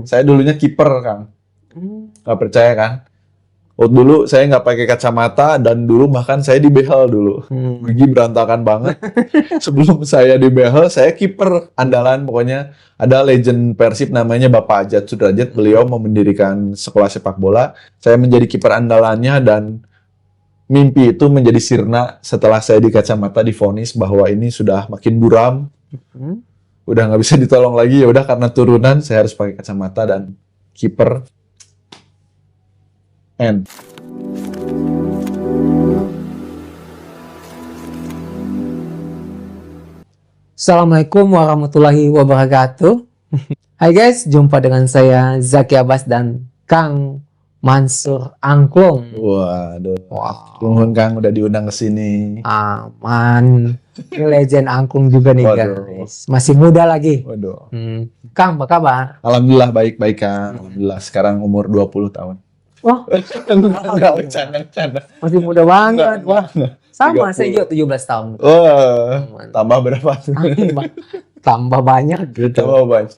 Saya dulunya kiper, Kang. Nggak percaya kan? Waktu dulu saya nggak pakai kacamata dan dulu bahkan saya dibehel dulu. Gigi berantakan banget. Sebelum saya dibehel, saya kiper andalan pokoknya. Ada legend Persib namanya Bapak Ajat Sudrajat. Beliau mau mendirikan sekolah sepak bola. Saya menjadi kiper andalannya dan mimpi itu menjadi sirna setelah saya di kacamata divonis bahwa ini sudah makin buram. Udah nggak bisa ditolong lagi, ya udah karena turunan saya harus pakai kacamata dan kiper. Assalamualaikum warahmatullahi wabarakatuh. Hai guys, jumpa dengan saya Zaki Abbas dan Kang Mansur Angklung. Waduh, Wow, nuhun Kang udah diundang ke sini. aman. Ini legend Angklung juga nih Waduh. guys. Masih muda lagi. Waduh. Kang, apa kabar? Alhamdulillah baik-baik Kang. Alhamdulillah sekarang umur 20 tahun. Wah, Enggak bercanda. masih muda banget. Wah, sama 30. saya juga 17 tahun. Wah, tambah berapa tuh? Tambah banyak gitu. Tambah banyak.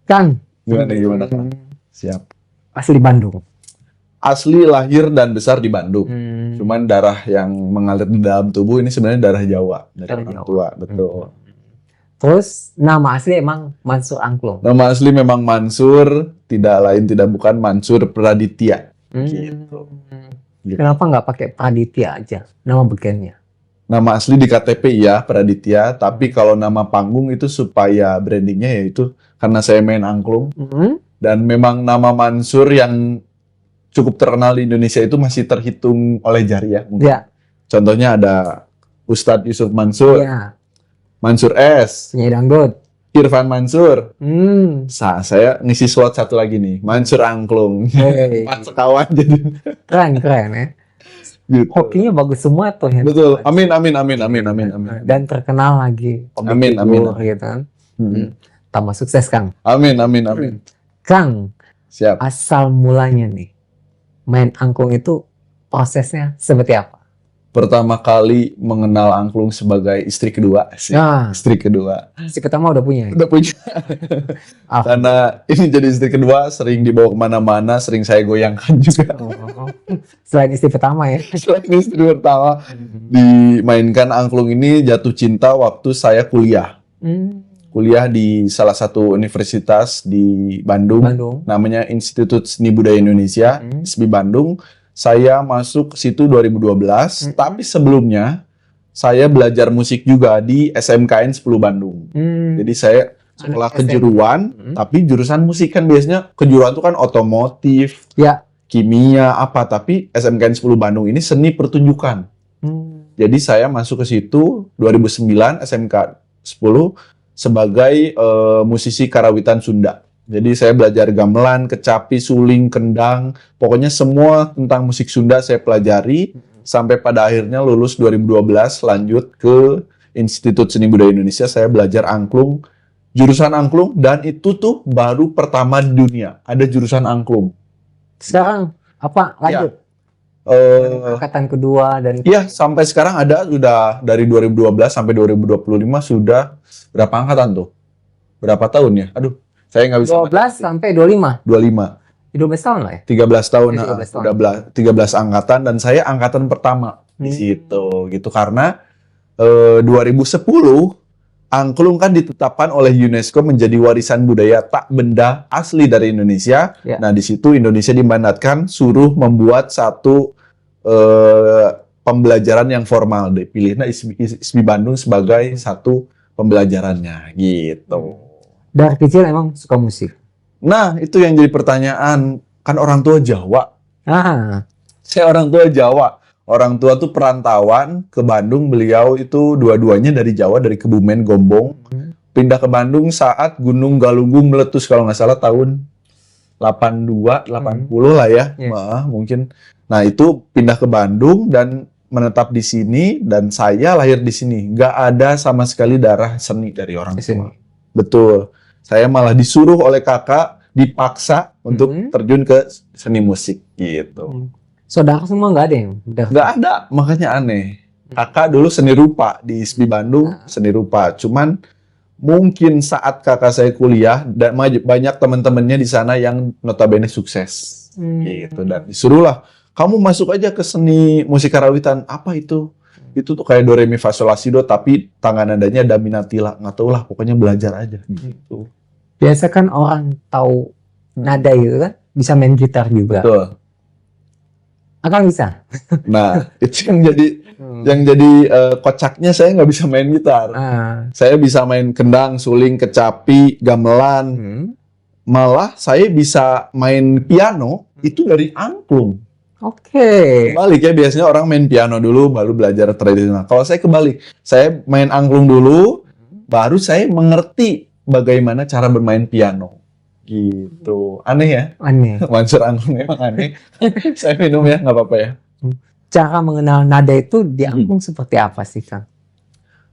Kang, Gimana Kang? Siap. asli Bandung. Asli lahir dan besar di Bandung. Cuman darah yang mengalir di dalam tubuh ini sebenarnya darah Jawa dari Darah orang Jawa. tua, betul. Terus nama asli emang Mansur Angklung. Nama asli memang Mansur, tidak lain tidak bukan Mansur Praditya. Gitu. Kenapa nggak pakai Praditya aja? Nama bekennya. Nama asli di KTP ya Praditya, tapi kalau nama panggung itu supaya brandingnya yaitu karena saya main angklung dan memang nama Mansur yang cukup terkenal di Indonesia itu masih terhitung oleh jari ya. Mungkin. Ya, Contohnya ada Ustadz Yusuf Mansur, ya. Mansur S, Penyanyi dangdut. Irfan Mansur. Saya ngisi slot satu lagi nih, Mansur Angklung. Hey. Pas sekawan jadi. Keren ya. Gitu. Hokinya bagus semua tuh ya. Betul. Amin. Dan terkenal lagi. Amin. Gitu kan. Tambah sukses Kang. Amin. Kang, Siap. asal mulanya nih main angklung itu prosesnya seperti apa? Pertama kali mengenal angklung sebagai istri kedua sih. Nah, Istri kedua. si ketama udah punya. Udah punya. Karena ini jadi istri kedua, sering dibawa kemana-mana, sering saya goyangkan juga. Selain istri pertama ya. Selain istri pertama, dimainkan angklung ini jatuh cinta waktu saya kuliah. Kuliah di salah satu universitas di Bandung. Namanya Institut Seni Budaya Indonesia, ISBI Bandung. Saya masuk ke situ 2012, tapi sebelumnya saya belajar musik juga di SMKN 10 Bandung. Jadi saya sekolah kejuruan, tapi jurusan musik kan biasanya kejuruan itu kan otomotif, Ya. kimia, apa. Tapi SMKN 10 Bandung ini seni pertunjukan. Jadi saya masuk ke situ 2009 SMK 10 sebagai musisi karawitan Sunda. Jadi saya belajar gamelan, kecapi, suling, kendang, pokoknya semua tentang musik Sunda saya pelajari sampai pada akhirnya lulus 2012 lanjut ke Institut Seni Budaya Indonesia. Saya belajar angklung, jurusan angklung, dan itu tuh baru pertama di dunia ada jurusan angklung. Sekarang apa lanjut? Angkatan kedua dan Iya, sampai sekarang ada sudah dari 2012 sampai 2025 sudah berapa angkatan tuh? Berapa tahun ya? Aduh, saya nggak bisa. 12 sampai 25. 25. 12 tahun lah ya. 13 tahun, Ya, 13 tahun. udah 13 angkatan dan saya angkatan pertama di situ gitu karena 2010 angklung kan ditetapkan oleh UNESCO menjadi warisan budaya tak benda asli dari Indonesia. Ya. Nah, di situ Indonesia dimandatkan suruh membuat satu pembelajaran yang formal. Dipilihnya ISBI Bandung sebagai satu pembelajarannya gitu. Dari kecil emang suka musik. Nah, itu yang jadi pertanyaan. Kan orang tua Jawa. Saya orang tua Jawa. Orang tua tuh perantauan ke Bandung. Beliau itu dua-duanya dari Jawa, dari Kebumen, Gombong. Pindah ke Bandung saat Gunung Galunggung meletus kalau nggak salah tahun 82, 80 lah ya. Mungkin. Nah, itu pindah ke Bandung dan menetap di sini. Dan saya lahir di sini. Nggak ada sama sekali darah seni dari orang tua. Betul. Saya malah disuruh oleh kakak, dipaksa untuk terjun ke seni musik gitu. Saudara semua nggak ada yang udah? Nggak ada, makanya aneh. Kakak dulu seni rupa di ISBI Bandung, seni rupa. Cuman mungkin saat kakak saya kuliah dan banyak teman-temannya di sana yang notabene sukses. Gitu, dan disuruhlah kamu masuk aja ke seni musik karawitan. Apa itu? Itu tuh kayak do re mi fa sol la si do tapi tangan nadanya da mi na ti la. Nggak tahu lah, pokoknya belajar aja gitu. Biasa kan orang tahu nada gitu kan, bisa main gitar juga. Betul. Akang bisa. Nah, itu yang jadi kocaknya saya nggak bisa main gitar. Saya bisa main kendang, suling, kecapi, gamelan. Malah saya bisa main piano itu dari angklung. Oke. Kebalik ya, biasanya orang main piano dulu baru belajar tradisional. Kalau saya kebalik, saya main angklung dulu, baru saya mengerti bagaimana cara bermain piano. Gitu. Aneh ya? Aneh. Mansur angklung emang aneh. Saya minum ya, nggak apa-apa ya. Cara mengenal nada itu di angklung seperti apa sih, Kang?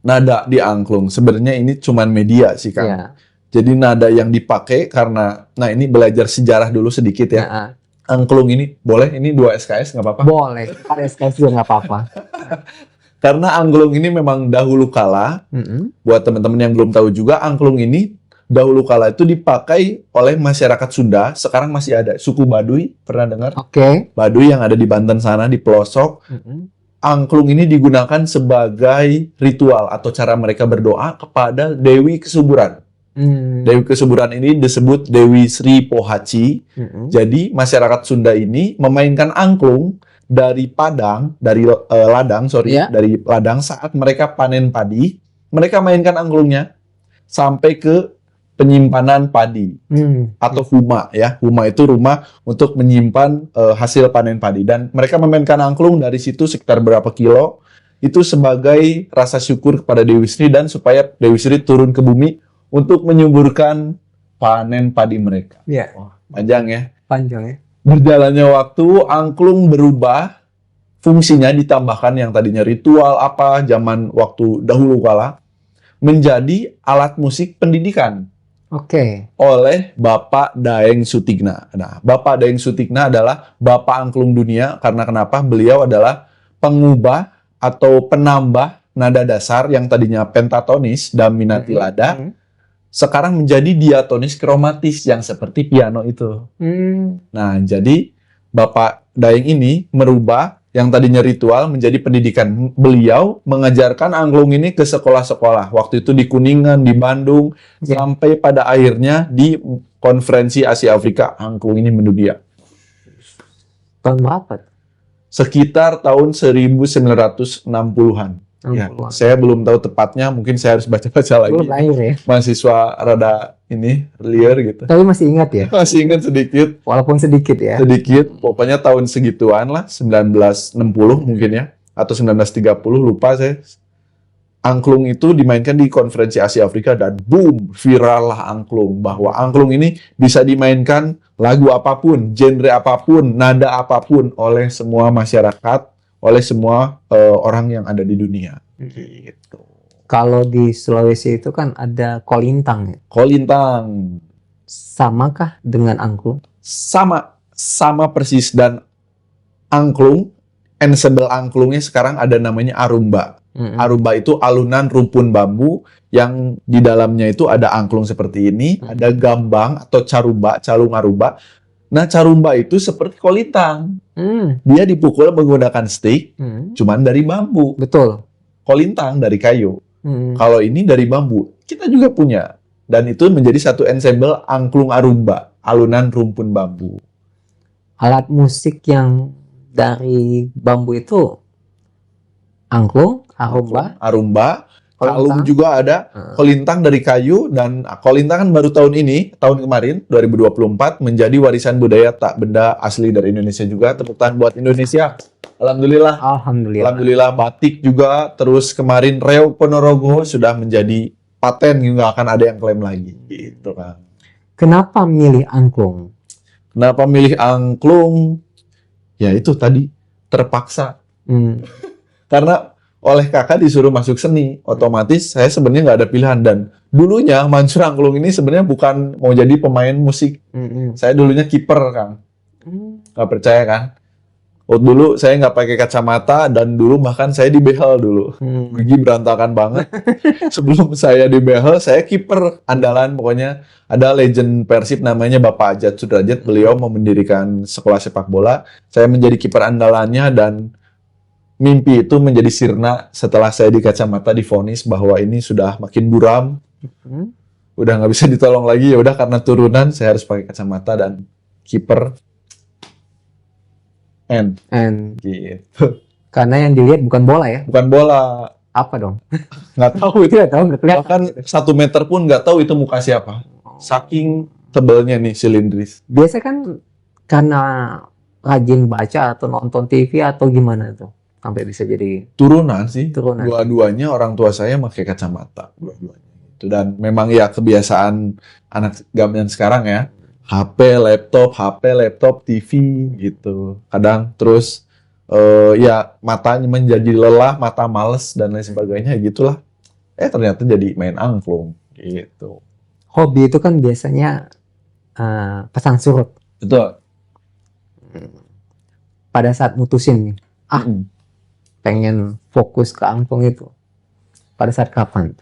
Nada di angklung, sebenarnya ini cuman media sih, Kang. Ya. Jadi nada yang dipakai karena, nah ini belajar sejarah dulu sedikit ya. Nah, Angklung ini, boleh? Ini 2 SKS nggak apa-apa? boleh. Ada SKS juga nggak apa-apa. Karena angklung ini memang dahulu kala, buat teman-teman yang belum tahu juga, angklung ini dahulu kala itu dipakai oleh masyarakat Sunda, sekarang masih ada. Suku Baduy, pernah dengar? Oke. Baduy yang ada di Banten sana, di pelosok. Angklung ini digunakan sebagai ritual atau cara mereka berdoa kepada Dewi Kesuburan. Dewi Kesuburan ini disebut Dewi Sri Pohaci. Jadi masyarakat Sunda ini memainkan angklung dari ladang dari ladang saat mereka panen padi. Mereka mainkan angklungnya sampai ke penyimpanan padi atau huma ya. Huma itu rumah untuk menyimpan hasil panen padi, dan mereka memainkan angklung dari situ sekitar berapa kilo. Itu sebagai rasa syukur kepada Dewi Sri dan supaya Dewi Sri turun ke bumi untuk menyuburkan panen padi mereka. Iya. Wah, panjang ya. Panjang ya. Berjalannya waktu, angklung berubah, fungsinya ditambahkan yang tadinya ritual zaman waktu dahulu kala, menjadi alat musik pendidikan. Oke. Oleh Bapak Daeng Sutigna. Nah, Bapak Daeng Sutigna adalah Bapak Angklung Dunia karena kenapa? Beliau adalah pengubah atau penambah nada dasar yang tadinya pentatonis, da mi na ti la da, sekarang menjadi diatonis kromatis yang seperti piano itu. Nah, jadi Bapak Daeng ini merubah yang tadinya ritual menjadi pendidikan. Beliau mengajarkan angklung ini ke sekolah-sekolah. Waktu itu di Kuningan, di Bandung, sampai pada akhirnya di Konferensi Asia Afrika angklung ini mendunia. Tahun berapa? Sekitar tahun 1960-an. Ya, saya belum tahu tepatnya, mungkin saya harus baca-baca lagi. Belum lahir ya? Mahasiswa rada liar gitu. Tapi masih ingat ya? Masih ingat sedikit. Walaupun sedikit ya? Sedikit, pokoknya tahun segituan lah, 1960 mungkin ya, atau 1930, lupa saya. Angklung itu dimainkan di Konferensi Asia Afrika dan boom, viral lah angklung. Bahwa angklung ini bisa dimainkan lagu apapun, genre apapun, nada apapun oleh semua masyarakat, oleh semua orang yang ada di dunia. Gitu. Kalau di Sulawesi itu kan ada kolintang ya? Kolintang. Samakah dengan angklung? Sama persis, dan angklung, ensemble angklungnya sekarang ada namanya arumba. Arumba itu alunan rumpun bambu yang di dalamnya itu ada angklung seperti ini, ada gambang atau carumba, calung aruba. Nah, carumba itu seperti kolintang. Dia dipukul menggunakan stick, cuman dari bambu. Betul. Kolintang dari kayu. Kalau ini dari bambu. Kita juga punya. Dan itu menjadi satu ensemble angklung arumba, alunan rumpun bambu. Alat musik yang dari bambu itu angklung, arumba. Kalung juga ada, kolintang dari kayu, dan kolintang kan baru tahun kemarin 2024 menjadi warisan budaya tak benda asli dari Indonesia juga. Tepuk tangan buat Indonesia. Alhamdulillah. Alhamdulillah. Batik juga, terus kemarin Reog Ponorogo sudah menjadi paten, nggak akan ada yang klaim lagi. Gitu kan. Kenapa milih angklung? Kenapa milih angklung? Ya itu tadi, terpaksa. Karena oleh kakak disuruh masuk seni, otomatis saya sebenarnya nggak ada pilihan. Dan dulunya Mansur Angklung ini sebenarnya bukan mau jadi pemain musik. Saya dulunya kiper, Kang. Nggak percaya kan? Dulu saya nggak pakai kacamata dan dulu bahkan saya dibehel dulu. Gigi berantakan banget. Sebelum saya dibehel, saya kiper andalan pokoknya. Ada legend Persib namanya Bapak Ajat Sudrajat. Beliau mendirikan sekolah sepak bola. Saya menjadi kiper andalannya dan mimpi itu menjadi sirna setelah saya di kacamata divonis bahwa ini sudah makin buram. Udah nggak bisa ditolong lagi, ya udah karena turunan saya harus pakai kacamata dan kiper. Gitu. Karena yang dilihat bukan bola ya? Bukan bola. Apa dong? Nggak tahu itu. Tidak tahu, nggak kelihatan. Bahkan 1 meter pun nggak tahu itu muka siapa. Saking tebelnya nih silindris. Biasa kan karena rajin baca atau nonton TV atau gimana tuh? Sampai bisa jadi Turunan sih. turunan. Dua-duanya orang tua saya pakai kacamata. Dua-duanya. Dan memang ya kebiasaan anak zaman sekarang ya. HP, laptop, TV gitu. Kadang terus ya matanya menjadi lelah, mata males dan lain sebagainya gitulah. Ternyata jadi main angklung gitu. Hobi itu kan biasanya pasang surut. Betul. Pada saat mutusin nih, pengen fokus ke angklung itu. Pada saat kapan?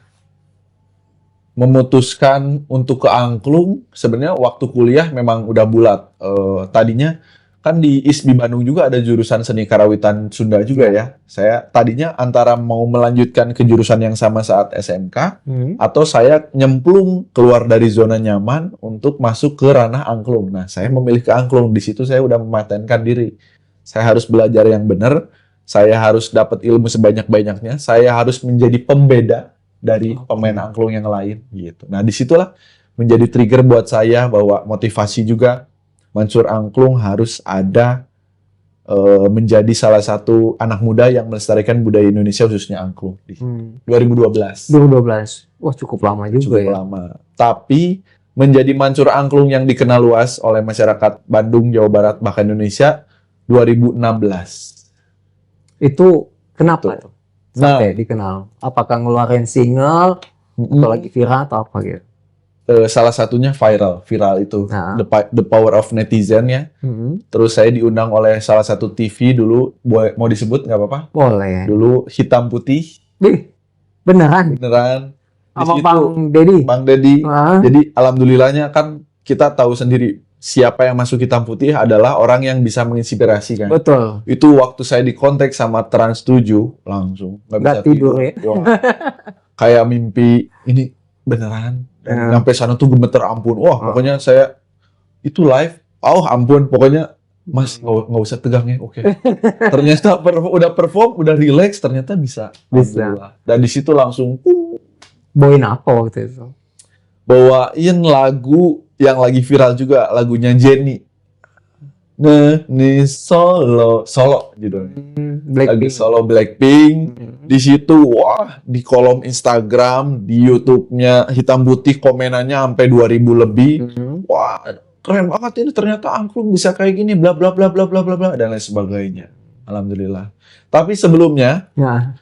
Memutuskan untuk ke angklung sebenarnya waktu kuliah memang udah bulat. Tadinya kan di ISBI Bandung juga ada jurusan seni karawitan Sunda juga ya. Saya tadinya antara mau melanjutkan ke jurusan yang sama saat SMK atau saya nyemplung keluar dari zona nyaman untuk masuk ke ranah angklung. Nah, saya memilih ke angklung. Di situ saya udah mematenkan diri. Saya harus belajar yang benar. Saya harus dapat ilmu sebanyak-banyaknya. Saya harus menjadi pembeda dari pemain angklung yang lain gitu. Nah, disitulah menjadi trigger buat saya bahwa motivasi juga Mansur Angklung harus ada menjadi salah satu anak muda yang melestarikan budaya Indonesia khususnya angklung di 2012. 2012. Wah, cukup lama juga Cukup ya. lama. Tapi menjadi Mansur Angklung yang dikenal luas oleh masyarakat Bandung, Jawa Barat, bahkan Indonesia 2016. Itu kenapa tuh? Sampai dikenal. Apakah ngeluarin single atau lagi viral atau apa gitu? Salah satunya viral itu Nah. the power of netizen ya. Terus saya diundang oleh salah satu TV dulu, mau disebut nggak apa-apa? Boleh. Dulu Hitam Putih. Beneran? Beneran. Sama Bang Deddy? Bang Deddy. Jadi alhamdulillahnya kan kita tahu sendiri siapa yang masuk Hitam Putih adalah orang yang bisa menginspirasi kan. Betul. Itu waktu saya dikontak sama Trans 7 langsung nggak bisa tidur ya. Kayak mimpi ini beneran. Dan sampai sana tuh gemeter ampun. Wah, pokoknya saya itu live. Oh, ampun, pokoknya Mas nggak usah tegang ya. Oke. Ternyata udah perform, udah relax, ternyata bisa. Bisa. Dan di situ langsung bawain apa waktu itu? Bawain lagu yang lagi viral juga, lagunya Jennie. Nih solo judulnya. Lagu solo Blackpink. Di situ wah, di kolom Instagram, di YouTube-nya Hitam Putih komenannya sampai 2000 lebih. Wah, keren banget ini, ternyata angklung bisa kayak gini, bla bla bla bla bla bla bla dan lain sebagainya. Alhamdulillah. Tapi sebelumnya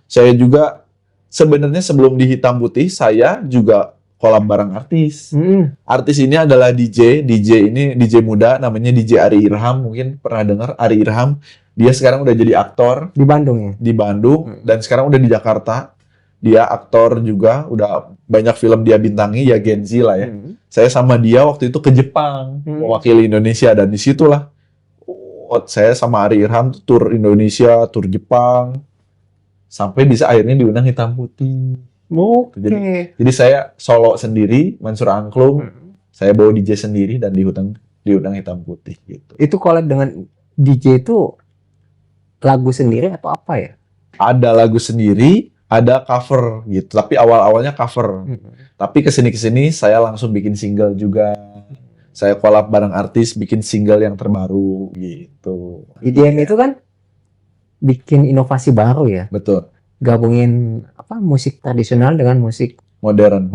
saya juga sebenarnya sebelum di Hitam Putih saya juga kolab bareng artis. Artis ini adalah DJ ini DJ muda namanya DJ Ari Irham, mungkin pernah dengar Ari Irham. Dia sekarang udah jadi aktor di Bandung ya. Di Bandung dan sekarang udah di Jakarta. Dia aktor juga, udah banyak film dia bintangi ya, Gen Z lah ya. Saya sama dia waktu itu ke Jepang mewakili Indonesia dan disitulah saya sama Ari Irham tur Indonesia, tur Jepang sampai bisa akhirnya diundang Hitam Putih. Jadi saya solo sendiri, Mansur Angklung, saya bawa DJ sendiri dan diundang Hitam Putih gitu. Itu collab dengan DJ itu lagu sendiri atau apa ya? Ada lagu sendiri, ada cover gitu. Tapi awal-awalnya cover. Tapi kesini saya langsung bikin single juga. Saya collab bareng artis, bikin single yang terbaru gitu. IDM itu kan bikin inovasi baru ya. Betul. Gabungin musik tradisional dengan musik modern.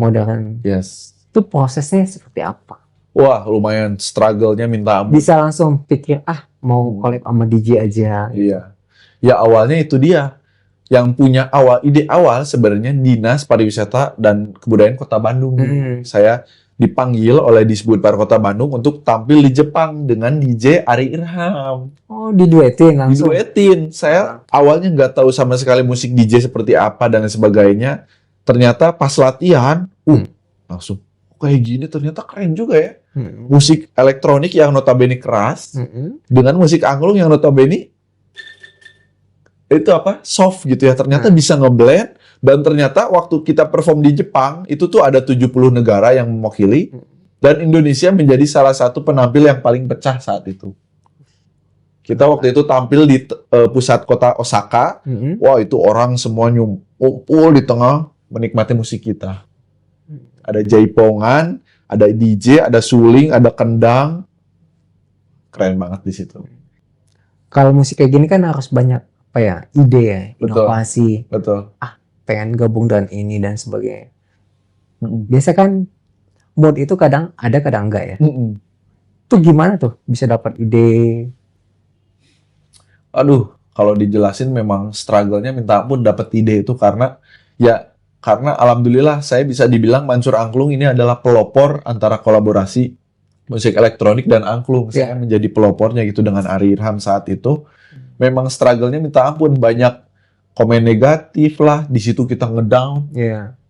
Yes. Itu prosesnya seperti apa? Wah, lumayan struggle-nya minta ampun. Bisa langsung pikir mau collab sama DJ aja. Iya. Ya awalnya itu dia. Yang punya ide awal sebenarnya Dinas Pariwisata dan Kebudayaan Kota Bandung. Saya dipanggil oleh Disbudpar Kota Bandung untuk tampil di Jepang dengan DJ Ari Irham. Oh, diduetin langsung. Diduetin. Saya awalnya nggak tahu sama sekali musik DJ seperti apa dan sebagainya. Ternyata pas latihan, langsung kayak gini ternyata keren juga ya. Musik elektronik yang notabene keras dengan musik angklung yang notabene itu soft gitu ya. Ternyata bisa ngeblend. Dan ternyata waktu kita perform di Jepang, itu tuh ada 70 negara yang mewakili, dan Indonesia menjadi salah satu penampil yang paling pecah saat itu. Kita waktu itu tampil di pusat kota Osaka, wah itu orang semua ngumpul di tengah menikmati musik kita. Ada jaipongan, ada DJ, ada suling, ada kendang, keren banget di situ. Kalau musik kayak gini kan harus banyak ide ya, inovasi. Betul. Pengen gabung dengan ini dan sebagainya. Biasa kan mood itu kadang ada kadang enggak ya. Tuh gimana tuh bisa dapat ide? Aduh, kalau dijelasin memang struggle-nya minta ampun dapat ide itu karena alhamdulillah saya bisa dibilang Mansur Angklung ini adalah pelopor antara kolaborasi musik elektronik dan angklung. Saya menjadi pelopornya gitu dengan Ari Irham saat itu. Memang struggle-nya minta ampun, banyak komen negatif lah, di situ kita ngedown,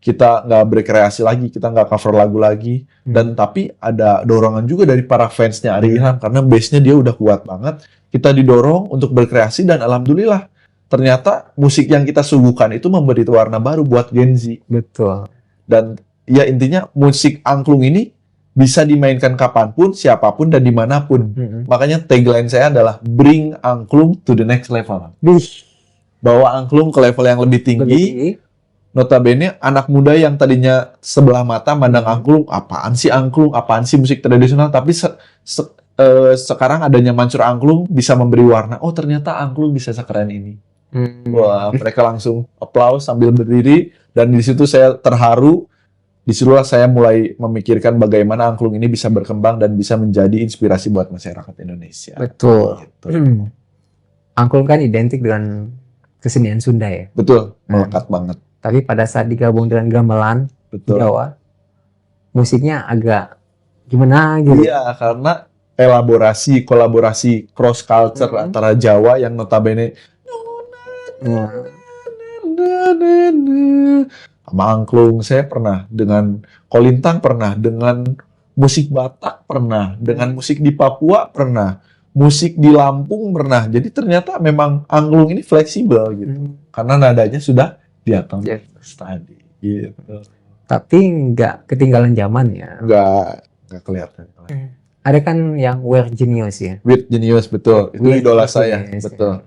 kita nggak berkreasi lagi, kita nggak cover lagu lagi, dan tapi ada dorongan juga dari para fansnya Ari Irham karena base-nya dia udah kuat banget, kita didorong untuk berkreasi dan alhamdulillah ternyata musik yang kita suguhkan itu memberi warna baru buat Gen Z. Betul. Dan ya intinya musik angklung ini bisa dimainkan kapanpun, siapapun dan dimanapun. Makanya tagline saya adalah bring angklung to the next level. Bawa angklung ke level yang lebih tinggi. Notabene anak muda yang tadinya sebelah mata mandang angklung, apaan sih musik tradisional, tapi sekarang adanya Mansur Angklung bisa memberi warna. Oh ternyata angklung bisa sekeren ini. Wah, mereka langsung applause sambil berdiri, dan di situ saya terharu. Disitulah saya mulai memikirkan bagaimana angklung ini bisa berkembang dan bisa menjadi inspirasi buat masyarakat Indonesia. Betul. Gitu. Angklung kan identik dengan kesenian Sunda ya. Betul, melekat banget. Tapi pada saat digabung dengan gamelan Jawa, musiknya agak gimana gitu. Iya, karena kolaborasi cross culture antara Jawa yang notabene sama angklung. Saya pernah dengan kolintang, pernah dengan musik Batak, pernah dengan musik di Papua, pernah musik di Lampung, pernah. Jadi ternyata memang angklung ini fleksibel gitu, karena nadanya sudah di atas tadi gitu. Tapi nggak ketinggalan zaman ya. Nggak kelihatan. Ada kan yang Weird Genius ya. Weird Genius, betul. Itu idola saya, betul.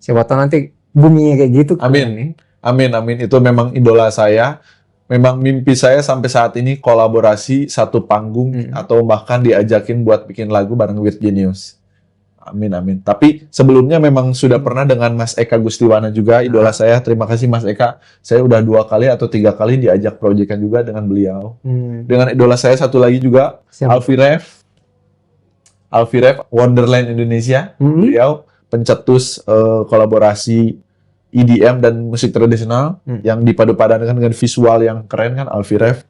Siapa tahu nanti buminya kayak gitu. Amin. Amin. Itu memang idola saya. Memang mimpi saya sampai saat ini kolaborasi satu panggung atau bahkan diajakin buat bikin lagu bareng Weird Genius. Amin. Tapi sebelumnya memang sudah pernah dengan Mas Eka Gustiwana juga, idola saya. Terima kasih Mas Eka. Saya udah 2 kali atau 3 kali diajak proyekan juga dengan beliau. Dengan idola saya satu lagi juga, Alfie Rev, Wonderland Indonesia. Beliau pencetus kolaborasi EDM dan musik tradisional yang dipadu-padankan dengan visual yang keren kan, Alfie Rev.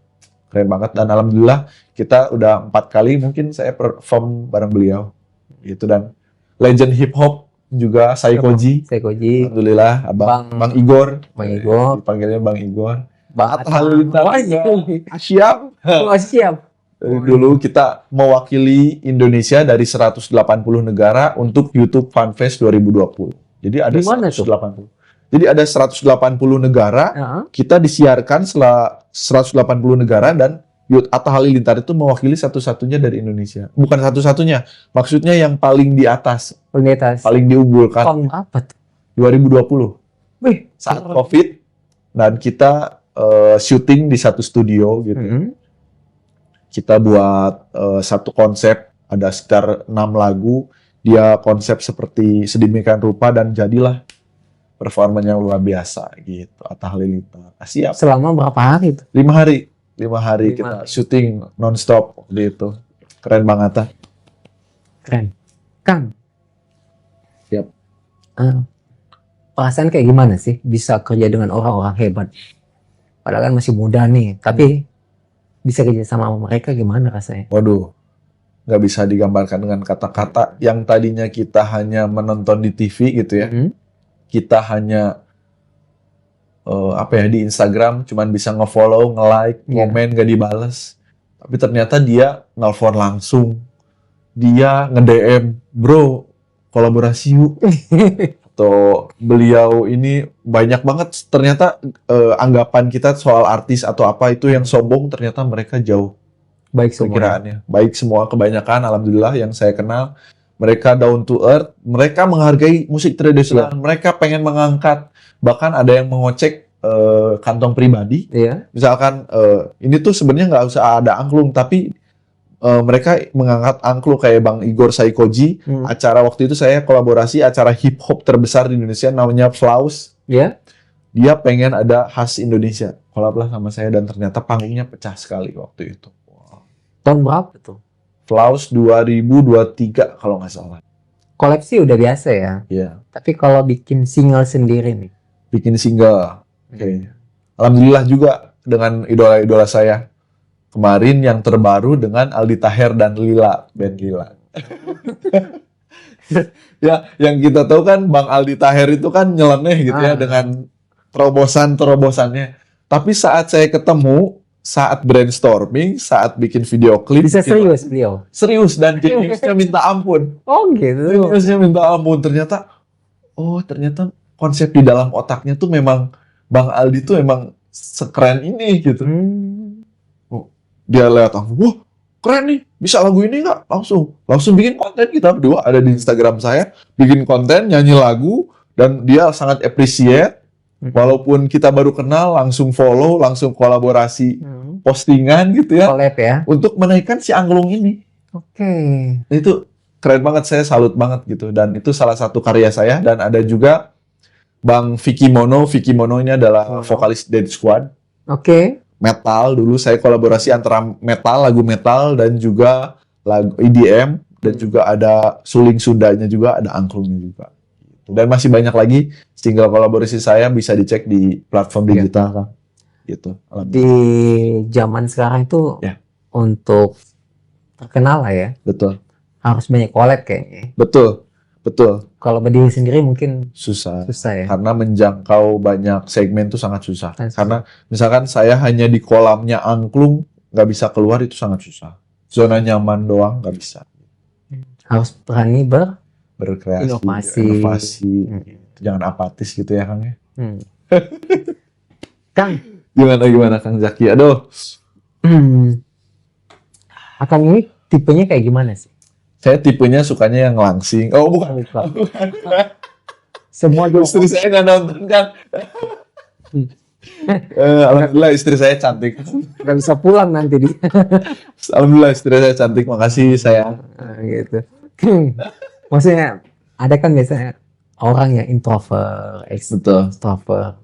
Keren banget, dan alhamdulillah kita udah 4 kali mungkin saya perform bareng beliau. Gitu, dan legend hip hop juga Saikoji. Alhamdulillah, Bang Igor. Dipanggilnya Bang Igor. Atta Halilintar. Siap. Dulu kita mewakili Indonesia dari 180 negara untuk YouTube Fanfest 2020. Jadi ada 180. Jadi ada 180 negara, kita disiarkan setelah 180 negara, dan Atta Halilintar itu mewakili satu-satunya dari Indonesia. Bukan satu-satunya, maksudnya yang paling di atas. Paling diunggulkan. Tahun apa tuh? 2020. Saat COVID, dan kita syuting di satu studio gitu. Kita buat satu konsep, ada sekitar 6 lagu. Dia konsep seperti sedemikian rupa, dan jadilah performanya luar biasa gitu. Atta Halilintar. Siap. Selama berapa hari itu? 5 hari. 5 hari kita syuting non-stop gitu. Keren banget. Keren. Kang. Siap. Perasaan kayak gimana sih bisa kerja dengan orang-orang hebat? Padahal kan masih muda nih, tapi bisa kerja sama mereka gimana rasanya? Waduh, nggak bisa digambarkan dengan kata-kata. Yang tadinya kita hanya menonton di TV gitu ya, kita hanya di Instagram cuman bisa nge-follow, nge-like, komen, gak dibales. Tapi ternyata dia nelfon langsung, dia nge-DM, bro, kolaborasi yuk. Atau beliau ini banyak banget ternyata anggapan kita soal artis atau apa itu yang sombong, ternyata mereka jauh Baik semua. perkiraannya. Baik semua, kebanyakan alhamdulillah yang saya kenal, mereka down to earth, mereka menghargai musik tradisional, mereka pengen mengangkat, bahkan ada yang mengocek kantong pribadi. Misalkan ini tuh sebenarnya nggak usah ada angklung, tapi mereka mengangkat angklung kayak Bang Igor Saikoji. Acara waktu itu saya kolaborasi acara hip hop terbesar di Indonesia namanya Flaus. Dia pengen ada khas Indonesia, kolab lah sama saya, dan ternyata panggungnya pecah sekali waktu itu. Tahun berapa tuh? Flaus 2023 kalau nggak salah. Collab sih udah biasa ya. Iya. Tapi kalau bikin single sendiri nih. Bikin single. Oke. Alhamdulillah juga dengan idola-idola saya. Kemarin yang terbaru dengan Aldi Taher dan Lila, band Lila. Ya, yang kita tahu kan Bang Aldi Taher itu kan nyeleneh gitu ya dengan terobosan-terobosannya. Tapi saat saya ketemu, saat brainstorming, saat bikin video klip, bisa serius beliau. Serius, dan jeniusnya minta ampun. Oh gitu. Jeniusnya minta ampun. Ternyata konsep di dalam otaknya tuh memang Bang Aldi tuh emang sekeren ini gitu. Dia lihat aku, wah keren nih, bisa lagu ini nggak? Langsung bikin konten, kita berdua ada di Instagram saya, bikin konten, nyanyi lagu, dan dia sangat appreciate. Walaupun kita baru kenal, langsung follow, langsung kolaborasi, postingan gitu ya. Collab ya. Untuk menaikkan si angklung ini. Itu keren banget, saya salut banget gitu. Dan itu salah satu karya saya. Dan ada juga Bang Vicky Mono. Vicky Mono ini adalah vokalis Dead Squad. Metal, dulu saya kolaborasi antara metal, lagu metal, dan juga lagu EDM. Dan juga ada suling Sundanya juga, ada angklungnya juga. Dan masih banyak lagi single kolaborasi saya, bisa dicek di platform digital kan. Gitu. Di zaman sekarang itu untuk terkenal lah ya. Betul. Harus banyak collab kayaknya. Betul. Kalau berdiri sendiri mungkin susah ya. Karena menjangkau banyak segmen itu sangat susah. Karena misalkan saya hanya di kolamnya angklung, nggak bisa keluar, itu sangat susah. Zona nyaman doang nggak bisa. Harus berani berkreasi, inovasi. Jangan apatis gitu ya Kang ya. Kang, gimana Kang Zaki? Aduh. Akang ini tipenya kayak gimana sih? Saya tipenya sukanya yang langsing. Oh bukan. Semua istri saya nggak nonton kan. Alhamdulillah istri saya cantik. Gak bisa pulang nanti dia. Alhamdulillah istri saya cantik. Makasih sayang. Gitu. Maksudnya ada kan biasanya orang yang introvert, extrovert.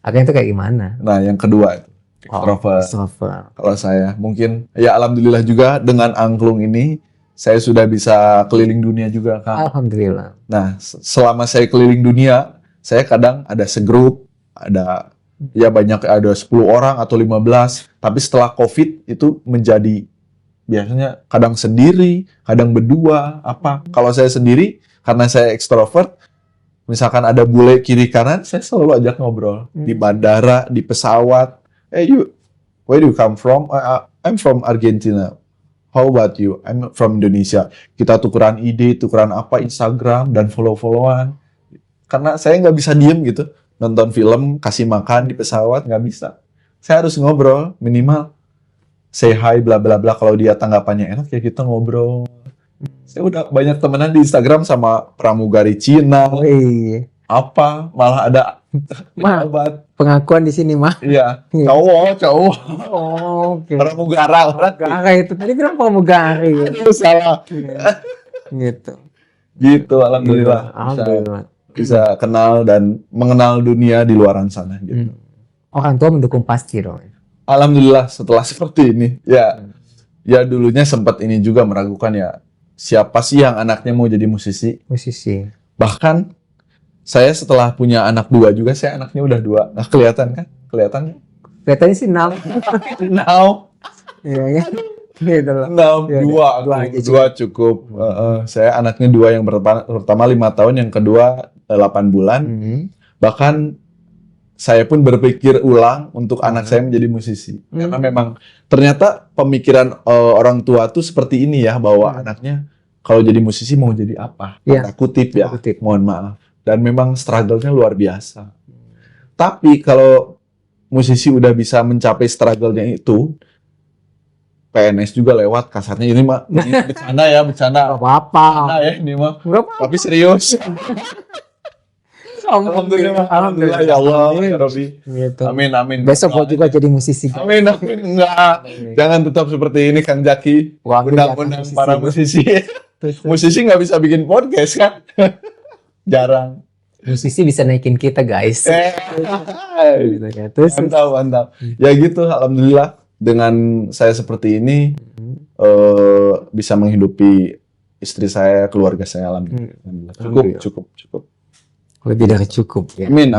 Ada itu kayak gimana? Nah yang kedua itu extrovert. Kalau saya mungkin ya alhamdulillah juga dengan angklung ini saya sudah bisa keliling dunia juga Kang. Alhamdulillah. Nah selama saya keliling dunia, saya kadang ada segrup, ada ada 10 orang atau 15. Tapi setelah COVID itu menjadi biasanya kadang sendiri, kadang berdua, Kalau saya sendiri, karena saya ekstrovert, misalkan ada bule kiri kanan, saya selalu ajak ngobrol. Di bandara, di pesawat. Where do you come from? I'm from Argentina. How about you? I'm from Indonesia. Kita tukeran ide, tukeran Instagram, dan follow-followan. Karena saya nggak bisa diem gitu. Nonton film, kasih makan di pesawat, nggak bisa. Saya harus ngobrol, minimal say hi, bla bla bla. Kalau dia tanggapannya enak, ya kita ngobrol. Saya udah banyak temenan di Instagram sama pramugari Cina. Malah ada pengakuan di sini mah. Iya, cowok. Pramugara itu tadi bilang pramugari. Salah. Gitu, alhamdulillah. Bisa kenal dan mengenal dunia di luaran sana gitu. Orang tua mendukung pasti dong. Alhamdulillah setelah seperti ini. Ya dulunya sempat ini juga meragukan ya. Siapa sih yang anaknya mau jadi musisi? Bahkan saya setelah punya anak 2 juga, saya anaknya udah 2. Nah, kelihatan kan? Kelihatannya sih now. Iya ya. Gitu loh. 6, Ya, 2, dua aja dua cukup. Saya anaknya 2, yang pertama 5 tahun, yang kedua 8 bulan. Bahkan saya pun berpikir ulang untuk anak saya menjadi musisi. Karena memang ternyata pemikiran orang tua tuh seperti ini ya, bahwa anaknya kalau jadi musisi mau jadi apa? Tanda kutip ya, mohon maaf. Dan memang struggle-nya luar biasa. Tapi kalau musisi udah bisa mencapai struggle-nya itu, PNS juga lewat kasarnya. Ini mah bercanda ya, bercanda. Gak apa-apa. Bercanda ya ini mah. Gak apa-apa. Tapi serius. Alhamdulillah ya Allah ya Rabbi. Gitu. Amin amin. Besok gua juga jadi musisi. Amin amin. Enggak. Jangan tetap seperti ini Kang Jaki. Undang-undang para musisi. Musisi nggak bisa bikin podcast kan? Jarang. Musisi bisa naikin kita guys. Gitu ya. Terus Mantap mantap. Ya gitu, alhamdulillah dengan saya seperti ini bisa menghidupi istri saya, keluarga saya, alhamdulillah. Cukup. lebih dari cukup ya. Amin.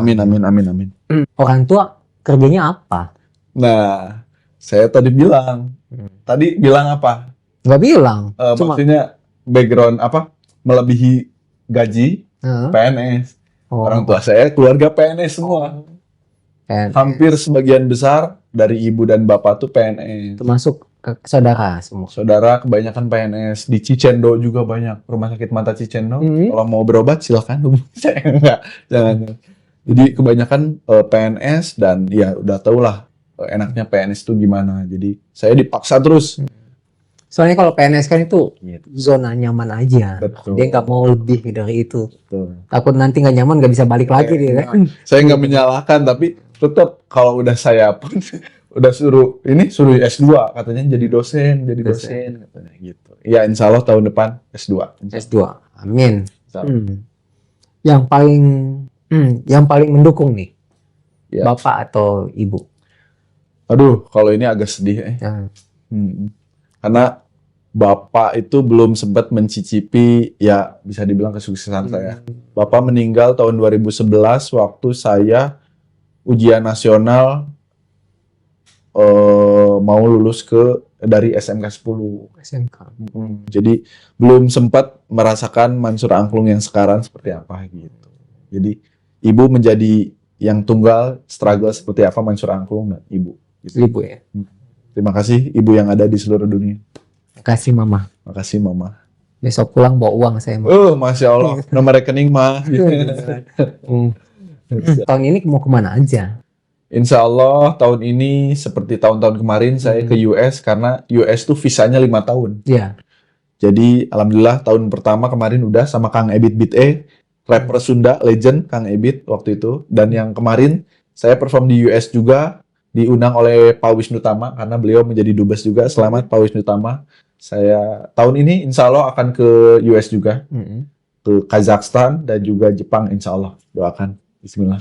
Orang tua kerjanya apa? Nah, saya tadi bilang. Tadi bilang apa? Nggak bilang. Cuma Maksudnya background apa? Melebihi gaji PNS. Orang tua saya keluarga PNS semua. Hampir sebagian besar dari ibu dan bapak tuh PNS. Termasuk saudara semua. Saudara kebanyakan PNS. Di Cicendo juga banyak. Rumah sakit mata Cicendo. Kalau mau berobat silakan hubungi saya. Enggak, jangan. Jadi kebanyakan PNS, dan ya udah tau lah enaknya PNS itu gimana. Jadi saya dipaksa terus. Soalnya kalau PNS kan itu zona nyaman aja. Betul. Dia nggak mau lebih dari itu. Betul. Takut nanti nggak nyaman nggak bisa balik lagi dia kan. Saya nggak menyalahkan, tapi tetap kalau udah saya pun udah suruh S2 katanya jadi dosen katanya gitu. Ya insya Allah tahun depan S2. Amin. Yang paling mendukung nih, bapak atau ibu? Aduh, kalau ini agak sedih karena bapak itu belum sempat mencicipi, ya bisa dibilang kesuksesan saya. Bapak meninggal tahun 2011 waktu saya ujian nasional mau lulus dari SMK 10. Jadi belum sempat merasakan Mansur Angklung yang sekarang seperti apa gitu. Jadi ibu menjadi yang tunggal struggle seperti apa Mansur Angklung dan ibu. Gitu. Ibu ya. Terima kasih ibu yang ada di seluruh dunia. Makasih mama. Makasih mama. Besok pulang bawa uang saya. Masya Allah. Nomor rekening mah. Tahun ini mau kemana aja? Insya Allah tahun ini seperti tahun-tahun kemarin saya ke US, karena US tuh visanya 5 tahun. Iya. Jadi alhamdulillah tahun pertama kemarin udah sama Kang Ebit Bit rapper Sunda legend Kang Ebit waktu itu. Dan yang kemarin saya perform di US juga, diundang oleh Pak Wisnu Tama karena beliau menjadi dubes juga. Selamat Pak Wisnu Tama. Saya tahun ini insya Allah akan ke US juga, ke Kazakhstan dan juga Jepang insya Allah. Doakan. Bismillah.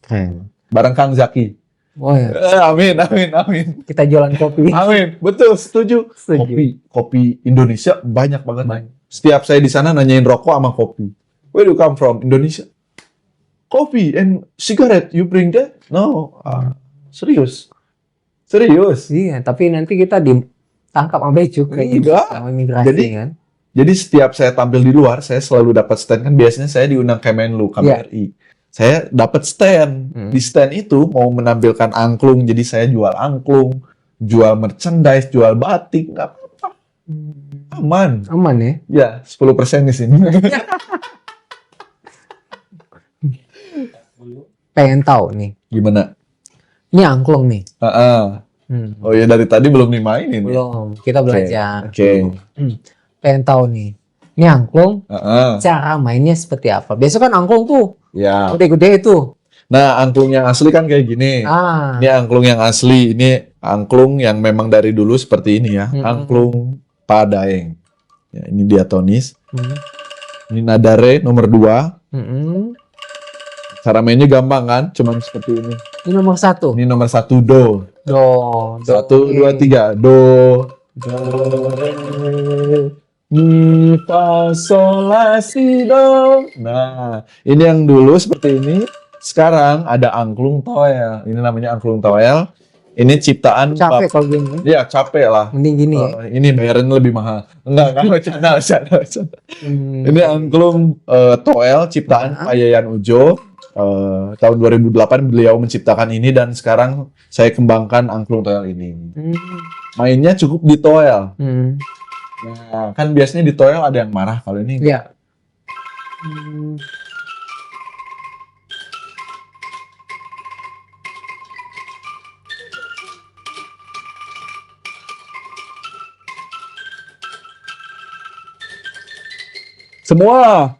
Keren. Bareng Kang Zaki. Oh ya. Amin. Kita jualan kopi. Amin. Betul, setuju. Kopi Indonesia banyak banget. Setiap saya di sana nanyain rokok sama kopi. Where do you come from? Indonesia. Coffee and cigarette, you bring that? No. Serius. Iya, tapi nanti kita ditangkap sama bea cukai. Enggak. Sama imigrasi kan. Jadi setiap saya tampil di luar, saya selalu dapat stand. Kan biasanya saya diundang Kemenlu, KBRI. Saya dapat stand. Di stand itu mau menampilkan angklung, jadi saya jual angklung, jual merchandise, jual batik, nggak apa-apa. Aman ya? Ya, 10% di sini. Pengen tahu nih. Gimana? Ini angklung nih. Oh ya, dari tadi belum dimainin. Belum. Kita belajar. Oke. Pengen tahu nih. Ini angklung, cara mainnya seperti apa? Biasa kan angklung tuh gede-gede itu. Nah, angklung yang asli kan kayak gini. Ini angklung yang asli. Ini angklung yang memang dari dulu seperti ini ya. Angklung Padaeng. Ya, ini diatonis. Ini nada re nomor 2. Cara mainnya gampang kan? Cuman seperti ini. Ini nomor 1. Ini nomor 1 do. 1, 2, 3. Do. Re. Mi, fa, sol, la, si, do. Nah, ini yang dulu seperti ini. Sekarang ada angklung toel. Ini namanya angklung toel. Ini ciptaan Capek kalau gini. Iya, capek lah. Mending gini ya. Ini bayarannya lebih mahal. Enggak bercanda. Ini angklung Toel ciptaan Pak Yayan Ujo. Tahun 2008 beliau menciptakan ini dan sekarang saya kembangkan angklung Toel ini. Mainnya cukup di Toel. Nah, kan biasanya di Toel ada yang marah, kalau ini Iya. semua.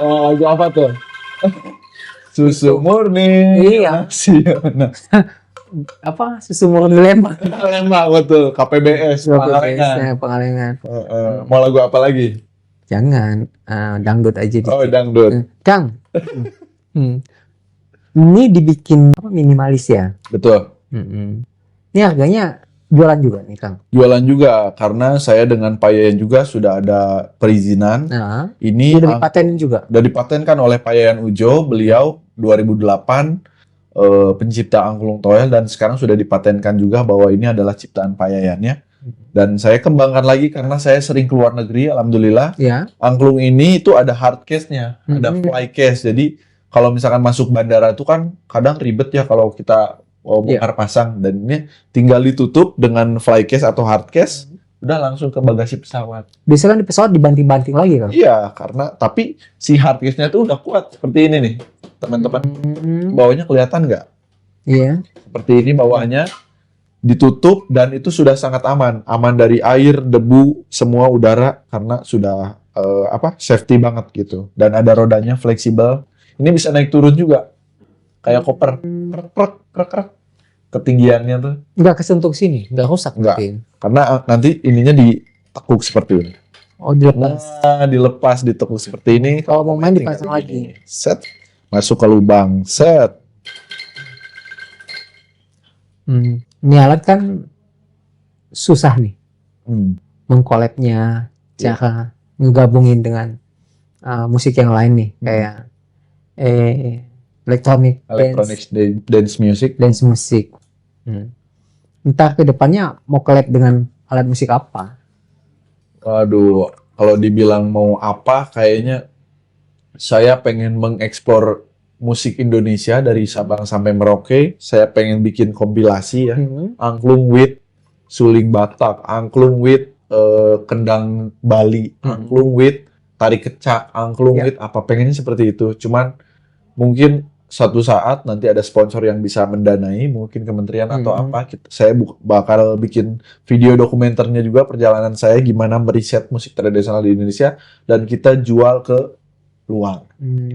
Lagu apa tuh? Susu murni. Iya. Nasional. Apa susu murni Lembang. Lembang betul. KPBS. Pangalengan. Pengalengan. Mau lagu apa lagi? Jangan dangdut aja dikit. Oh, dangdut. Kang. Ini dibikin apa, minimalis ya? Betul. Ini harganya jualan juga nih, Kang. Jualan juga karena saya dengan Pak Yayan juga sudah ada perizinan. Nah, Ini udah dipatenin juga. udah dipatenkan oleh Pak Yayan Ujo. Beliau 2008 pencipta angklung Toel dan sekarang sudah dipatenkan juga bahwa ini adalah ciptaan Pak Yayan ya. Dan saya kembangkan lagi karena saya sering keluar negeri, alhamdulillah. Ya. Angklung ini itu ada hard case-nya, ada fly case. Jadi kalau misalkan masuk bandara itu kan kadang ribet ya kalau kita bongkar pasang, dan ini tinggal ditutup dengan fly case atau hard case, udah langsung ke bagasi pesawat. Biasanya kan di pesawat dibanting-banting lagi, Kang. Iya, karena tapi si hard case-nya tuh udah kuat seperti ini nih, teman-teman. Bawahnya kelihatan nggak? Iya. Seperti ini bawahnya ditutup dan itu sudah sangat aman, aman dari air, debu, semua udara karena sudah safety banget gitu. Dan ada rodanya fleksibel. Ini bisa naik turun juga, kayak koper. Krek. Ketinggiannya tuh Nggak kesentuh sini, nggak rusak. Nggak. Mungkin. karena nanti ininya ditekuk seperti ini. Oh, dilepas. Nah, dilepas, ditekuk seperti ini. Kalau mau main Tinggal dipasang begini. lagi. Set, masuk ke lubang. Set. Ini alat kan susah nih mengkolabnya, Iya. cara ngegabungin dengan musik yang lain nih, kayak electronic Dance music. dance musik. Entah ke depannya mau collab dengan alat musik apa. Waduh, kalau dibilang mau apa, kayaknya saya pengen mengeksplor musik Indonesia dari Sabang sampai Merauke. Saya pengen bikin kompilasi ya. Angklung with suling Batak, angklung with kendang Bali, angklung with tarik kecak, angklung with apa, pengennya seperti itu. Cuman mungkin suatu saat nanti ada sponsor yang bisa mendanai, mungkin kementerian atau apa. Saya bakal bikin video dokumenternya juga, perjalanan saya gimana meriset musik tradisional di Indonesia dan kita jual ke luar.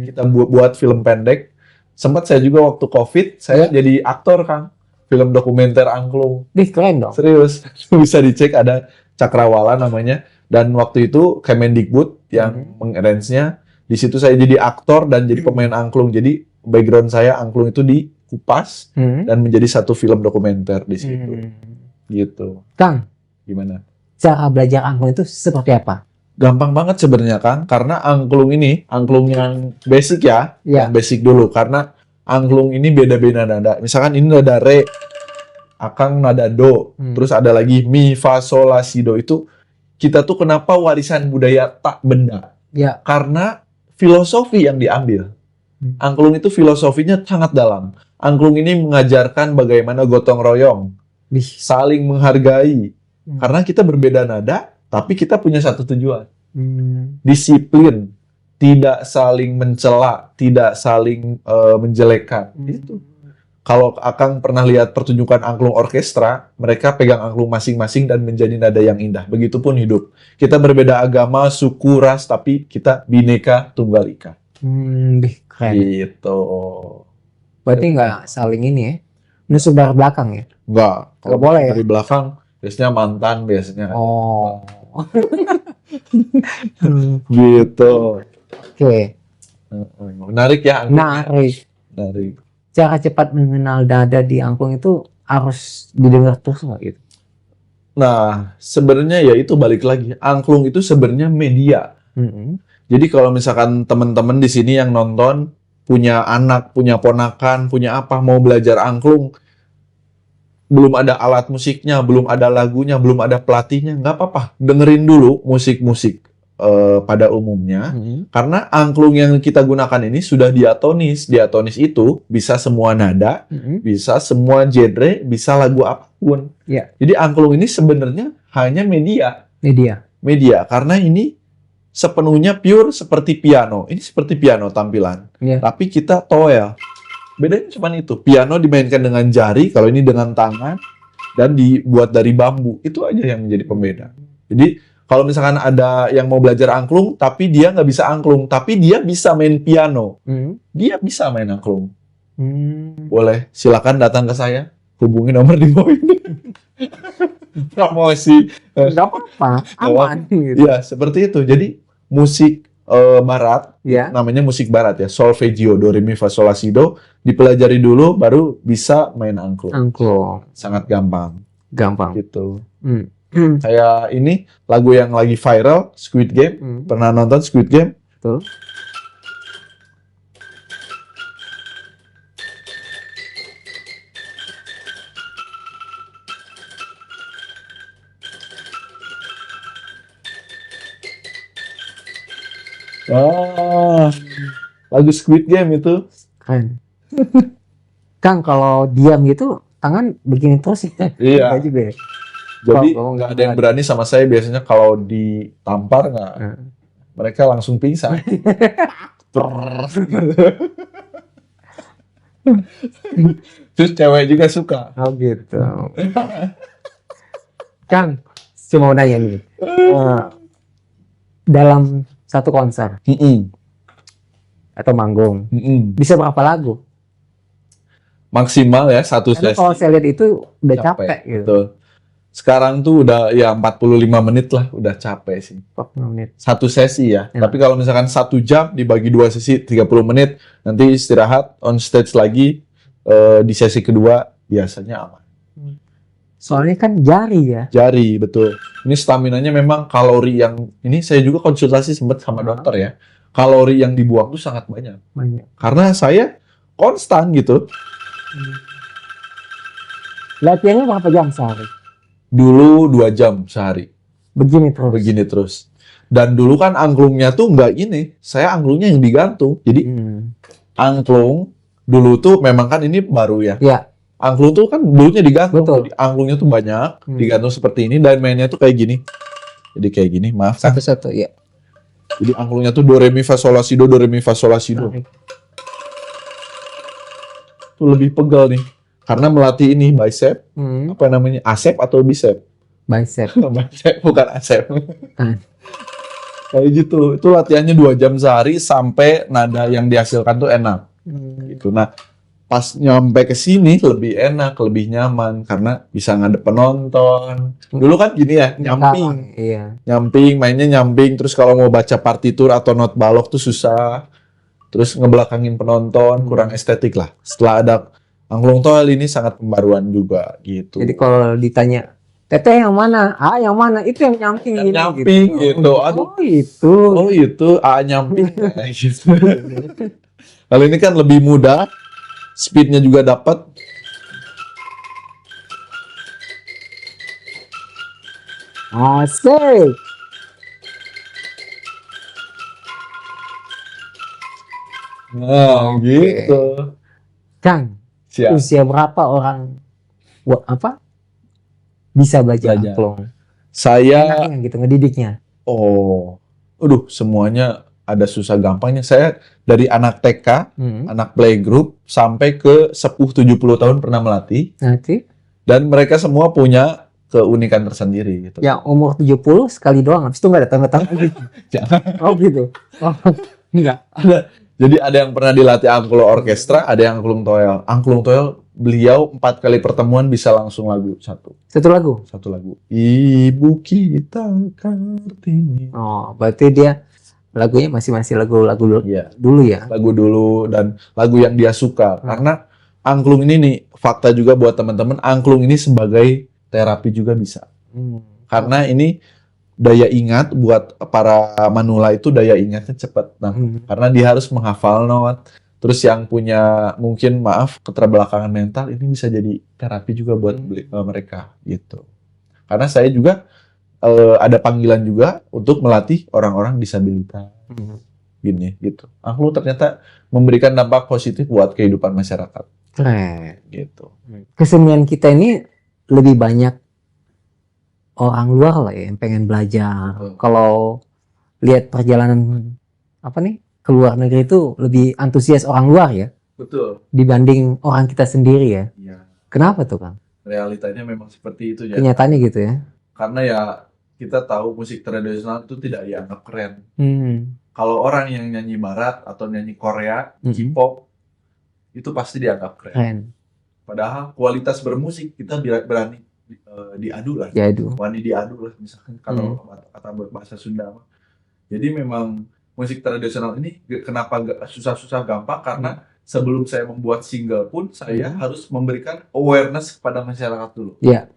Kita buat film pendek. Sempat saya juga waktu COVID, saya jadi aktor, Kang. Film dokumenter angklung. Keren dong. Serius. Bisa dicek, ada Cakrawala namanya. Dan waktu itu Kemendikbud yang mengarrange-nya. Di situ saya jadi aktor dan jadi pemain angklung. Jadi background saya angklung itu dikupas dan menjadi satu film dokumenter di situ. Gitu. Kang, Gimana? cara belajar angklung itu seperti apa? Gampang banget sebenarnya, Kang, karena angklung ini, angklung yang basic ya, yang basic dulu, karena angklung ini beda-beda nada. Misalkan ini nada re, Akang nada do, terus ada lagi mi, fa, sol, la, si, do. Itu kita tuh kenapa warisan budaya tak benda? Ya. Karena filosofi yang diambil. Angklung itu filosofinya sangat dalam. Angklung ini mengajarkan bagaimana gotong royong, saling menghargai, karena kita berbeda nada, tapi kita punya satu tujuan. Disiplin, tidak saling mencela, tidak saling menjelekkan. Itu. Kalau Akang pernah lihat pertunjukan angklung orkestra, mereka pegang angklung masing-masing dan menjadi nada yang indah. Begitupun hidup. Kita berbeda agama, suku, ras, tapi kita Bhinneka Tunggal Ika. Keren. Gitu. Berarti nggak saling ini ya? Nusuk dari belakang ya? Nggak. Kalau boleh ya? dari belakang, biasanya mantan biasanya. Oh. Gitu. Oke. Menarik ya angklungnya. Menarik. Cara cepat mengenal nada di angklung itu harus didengar terus nggak gitu? Nah, sebenarnya ya itu balik lagi. Angklung itu sebenarnya media. Jadi kalau misalkan teman-teman di sini yang nonton punya anak, punya ponakan, punya apa, mau belajar angklung, belum ada alat musiknya, belum ada lagunya, belum ada pelatihnya, nggak apa-apa. Dengerin dulu musik-musik pada umumnya. Karena angklung yang kita gunakan ini sudah diatonis. Diatonis itu bisa semua nada, bisa semua genre, bisa lagu apapun. Jadi angklung ini sebenarnya hanya media. Karena ini sepenuhnya pure seperti piano. Ini seperti piano tampilan. Tapi kita toel. Bedanya cuma itu. Piano dimainkan dengan jari, kalau ini dengan tangan, dan dibuat dari bambu. Itu aja yang menjadi pembeda. Jadi kalau misalkan ada yang mau belajar angklung, tapi dia nggak bisa angklung, tapi dia bisa main piano. Dia bisa main angklung. Boleh, silakan datang ke saya. Hubungi nomor di bawah ini. Promosi. Nggak apa-apa, aman. Gitu. Iya, seperti itu. Jadi musik barat, namanya musik barat ya, solfeggio, do, re, mi, fa, sol, la, si, do, dipelajari dulu, baru bisa main angklung. Sangat gampang. Gitu. Kayak ini lagu yang lagi viral, Squid Game. Pernah nonton Squid Game? Betul. Lagu Squid Game itu. Keren. Kang, kalau diam gitu tangan begini terus ya? Iya. Juga ya? Jadi nggak ada yang berani sama saya, biasanya kalau ditampar nggak, mereka langsung pingsan. Terus cewek juga suka. Oh gitu. Kang, cuma mau nanya nih. Dalam satu konser atau manggung, bisa berapa lagu? Maksimal ya satu Karena sesi. kalau saya lihat itu udah capek gitu. Betul. Sekarang tuh udah ya 45 menit lah, udah capek sih. 45 menit. Satu sesi ya. Tapi kalau misalkan 1 jam dibagi 2 sesi 30 menit, nanti istirahat on stage lagi di sesi kedua biasanya aman. Soalnya kan jari ya. Jari, betul. Ini staminanya memang kalori yang, ini saya juga konsultasi sempat sama dokter ya. Kalori yang dibuang tuh sangat banyak. Karena saya konstan gitu. Latihannya berapa jam sehari? Dulu 2 jam sehari. Begini terus. Dan dulu kan angklungnya tuh nggak ini. Saya angklungnya yang digantung. Jadi angklung dulu tuh memang kan ini baru ya. Angklung tuh kan dulunya digantung. Jadi angklungnya tuh banyak, digantung seperti ini, dan mainnya tuh kayak gini. Jadi kayak gini, maaf. Satu-satu ya. Jadi angklungnya tuh do, re, mi, fa, sol, la, si, do, do, re, mi, fa, sol, la, si, do. Tuh lebih pegal nih. Karena melatih ini bicep, apa namanya, asep atau bicep? Bicep. Bicep, bukan asep. Kayak gitu. Itu latihannya 2 jam sehari sampai nada yang dihasilkan tuh enak. Gitu. Nah, pas nyampe ke sini lebih enak, lebih nyaman karena bisa ngadep penonton. Dulu kan gini ya, nyamping. Nyamping, mainnya nyamping, terus kalau mau baca partitur atau not balok tuh susah. Terus ngebelakangin penonton, kurang estetik lah. Setelah ada angklung toel ini sangat pembaruan juga gitu. Jadi kalau ditanya, Teteh yang mana? Ah, yang mana? Itu yang nyamping ini. Nyamping gitu. Aduh. Oh itu. Nyamping. Gitu. Kalau ini kan lebih mudah. Speednya juga dapat. Asik. Nah, gitu. Kang, siap. Usia berapa orang bisa belajar angklung? Saya enaknya gitu ngedidiknya. Semuanya ada susah gampangnya. Saya dari anak TK, anak playgroup sampai ke sepuh 70 tahun pernah melatih. Dan mereka semua punya keunikan tersendiri gitu. Yang umur 70 sekali doang, habis itu nggak datang-datang lagi. Jangan. Oh gitu. Oh, enggak. Jadi ada yang pernah dilatih angklung orkestra, ada yang angklung toel. Angklung toel beliau 4 kali pertemuan bisa langsung lagu satu. Satu lagu. Ibu kita Kartini. Oh, berarti dia lagunya masih lagu-lagu dulu ya? Lagu dulu dan lagu yang dia suka. Karena angklung ini nih, fakta juga buat teman-teman, angklung ini sebagai terapi juga bisa. Karena ini daya ingat buat para manula itu, daya ingatnya cepat. Nah, karena dia harus menghafal not, Terus yang punya mungkin maaf keterbelakangan mental ini bisa jadi terapi juga buat mereka gitu. Karena saya juga ada panggilan juga untuk melatih orang-orang disabilitas gini gitu. Angklung ternyata memberikan dampak positif buat kehidupan masyarakat. Keren. Gitu. Kesenian kita ini lebih banyak orang luar lah ya yang pengen belajar. Kalau lihat perjalanan apa nih ke luar negeri itu lebih antusias orang luar ya. Betul. Dibanding orang kita sendiri ya. Iya. Kenapa tuh Kang? Realitanya memang seperti itu ya. Kenyataannya gitu ya. Karena ya kita tahu musik tradisional itu tidak dianggap keren. Kalau orang yang nyanyi barat atau nyanyi Korea, K-pop itu pasti dianggap keren. Padahal kualitas bermusik kita berani diadu lah. Wani diadu lah misalkan kalau kata bahasa Sunda. Jadi memang musik tradisional ini kenapa susah-susah gampang karena sebelum saya membuat single pun saya harus memberikan awareness kepada masyarakat dulu. Iya.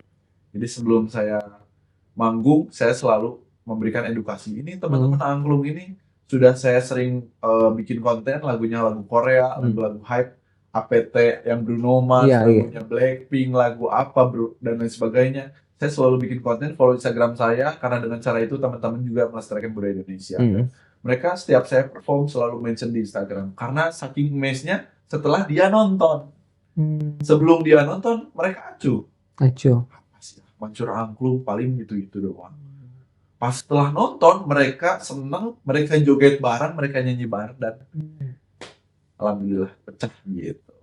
Jadi sebelum saya manggung, saya selalu memberikan edukasi. Ini teman-teman angklung ini sudah saya sering bikin konten lagunya lagu Korea, lagu-lagu hype, APT yang Bruno Mars, lagunya Blackpink, lagu apa dan lain sebagainya. Saya selalu bikin konten, follow Instagram saya karena dengan cara itu teman-teman juga melestarikan budaya Indonesia. Mereka setiap saya perform selalu mention di Instagram karena saking amazed-nya setelah dia nonton. Sebelum dia nonton mereka acuh. Mancur angklung paling gitu-gitu doang. Pas setelah nonton mereka senang, mereka joget bareng, mereka nyanyi bareng dan alhamdulillah pecah gitu.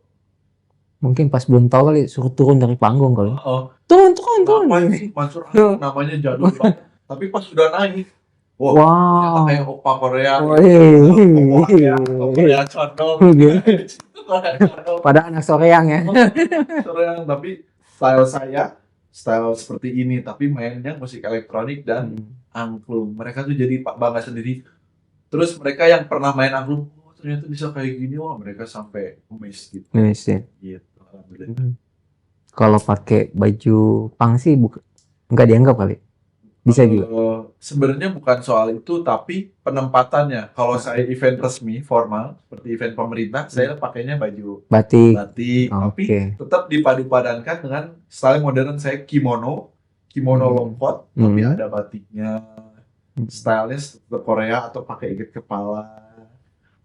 Mungkin pas belum tahu kali suruh turun dari panggung kali. Turun. Mancur angklung namanya jadul banget. Tapi pas sudah naik, ternyata kayak opa Korea. Korea condong. Pada anak soreang ya. Soreang, tapi style seperti ini, tapi mainnya musik elektronik dan angklung. Mereka tuh jadi bangga sendiri. Terus mereka yang pernah main angklung, ternyata bisa kayak gini, mereka sampai amazed gitu. Gitu, alhamdulillah. Kalau pakai baju pang sih nggak dianggap kali. Bisa juga. Sebenarnya bukan soal itu, tapi penempatannya. Kalau saya event resmi formal seperti event pemerintah, saya pakainya baju batik. Tapi tetap dipadu-padankan dengan style modern. Saya kimono longkot, tapi ada batiknya. Stylenya seperti Korea atau pakai ikat kepala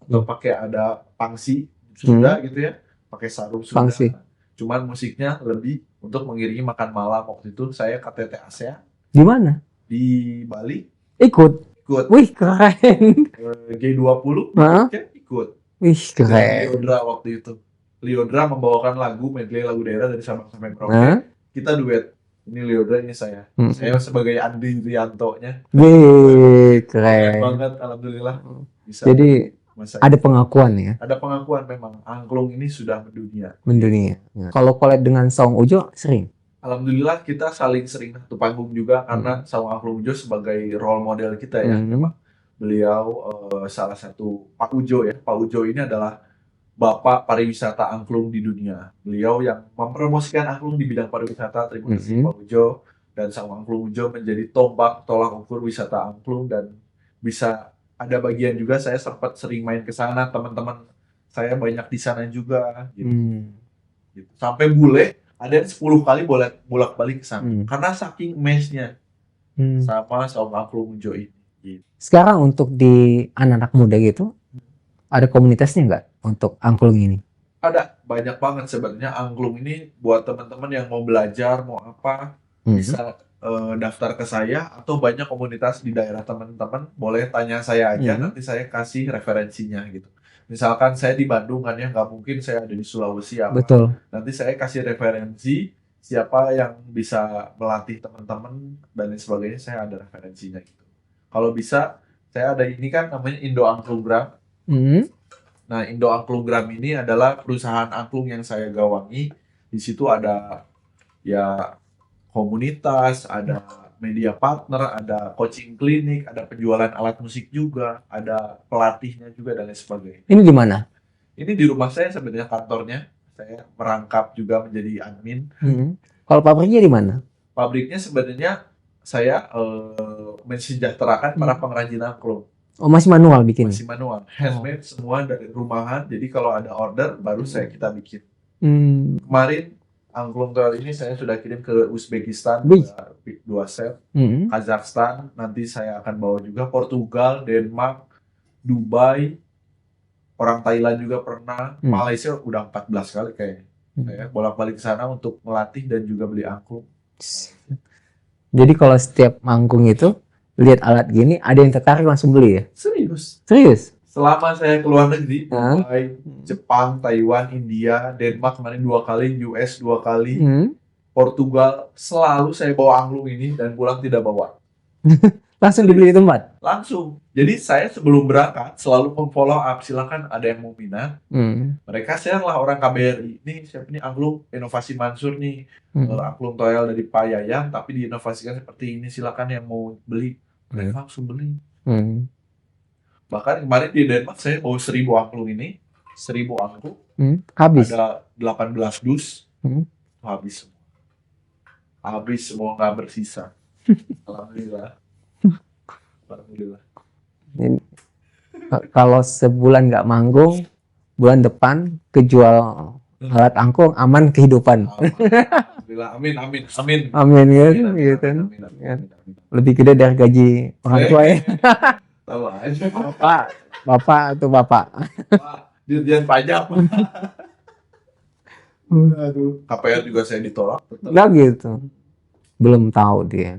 atau pakai ada pangsi sudah gitu ya, pakai sarung sudah. Cuman musiknya lebih untuk mengiringi makan malam. Waktu itu saya KTT ASEA. Di mana? Di Bali. Ikut. Wih, keren. G20 ikut. Wih, keren. Liodra waktu itu. Liodra membawakan medley lagu daerah dari Sabang sampai Merauke. Kita duet. Ini Liodra, ini saya. Saya sebagai Andi Rianto-nya. Wih, keren banget, alhamdulillah. Bisa. Jadi ada pengakuan ya. Ada pengakuan memang. Angklung ini sudah mendunia. Kalau collab dengan Saung Ujo sering? Alhamdulillah kita saling sering satu panggung juga karena Saung Angklung Ujo sebagai role model kita ya. Memang beliau salah satu Pak Ujo ya. Pak Ujo ini adalah Bapak pariwisata angklung di dunia. Beliau yang mempromosikan angklung di bidang pariwisata. Terima kasih Pak Ujo. Dan Saung Angklung Ujo menjadi tombak tolak ukur wisata angklung dan bisa ada bagian juga saya sempat sering main ke sana, teman-teman saya banyak di sana juga gitu. Sampai bule ada yang 10 kali bolak-balik ke sana karena saking amazed-nya sama Saung Angklung Ujo ini. Gitu. Sekarang untuk di anak-anak muda gitu ada komunitasnya nggak untuk angklung ini? Ada, banyak banget sebenarnya. Angklung ini buat teman-teman yang mau belajar, mau apa, bisa daftar ke saya atau banyak komunitas di daerah teman-teman. Boleh tanya saya aja, nanti saya kasih referensinya gitu. Misalkan saya di Bandung kan ya, nggak mungkin saya ada di Sulawesi apa. Betul. Nanti saya kasih referensi siapa yang bisa melatih teman-teman dan lain sebagainya, saya ada referensinya gitu. Kalau bisa, saya ada ini kan namanya Indo Angklunggram. Nah, Indo Angklunggram ini adalah perusahaan angklung yang saya gawangi. Di situ ada ya komunitas, ada media partner, ada coaching klinik, ada penjualan alat musik juga, ada pelatihnya juga dan lain sebagainya. Ini di mana? Ini di rumah saya sebenarnya kantornya. Saya merangkap juga menjadi admin. Kalau pabriknya di mana? Pabriknya sebenarnya saya mensejahterakan para pengrajin angklung. Oh, masih manual bikin. Masih manual, handmade semua dari rumahan. Jadi kalau ada order baru kita bikin. Kemarin angklung toel ini saya sudah kirim ke Uzbekistan dua set, Kazakhstan nanti saya akan bawa juga, Portugal, Denmark, Dubai, orang Thailand juga pernah, Malaysia udah 14 kali kayaknya. Saya bolak-balik ke sana untuk melatih dan juga beli angklung. Jadi kalau setiap manggung itu lihat alat gini, ada yang tertarik langsung beli ya? Serius. Selama saya keluar negeri, Dubai, Jepang, Taiwan, India, Denmark kemarin 2 kali, US 2 kali, Portugal, selalu saya bawa angklung ini dan pulang tidak bawa. Langsung dibeli di tempat? Langsung. Jadi saya sebelum berangkat selalu memfollow up, silakan ada yang mau minat. Mereka share lah orang KBRI, ini siapa nih angklung Inovasi Mansur nih, angklung toel dari Pak Yayan tapi diinovasikan seperti ini, silakan yang mau beli. Mereka langsung beli. Bahkan kemarin di Denmark saya bawa 1000 angklung ini, 1000 angklung, habis. ada 18 dus, habis semua nggak bersisa. Alhamdulillah. Kalau sebulan nggak manggung, bulan depan kejual alat angklung, aman kehidupan. Alhamdulillah, amin Gitu. Lebih gede dari gaji orang tua ya. Tahu aja. Bapak atau bapak. Dirjen pajak. Aduh, KPR juga saya ditolak. Nggak gitu. Belum tahu dia.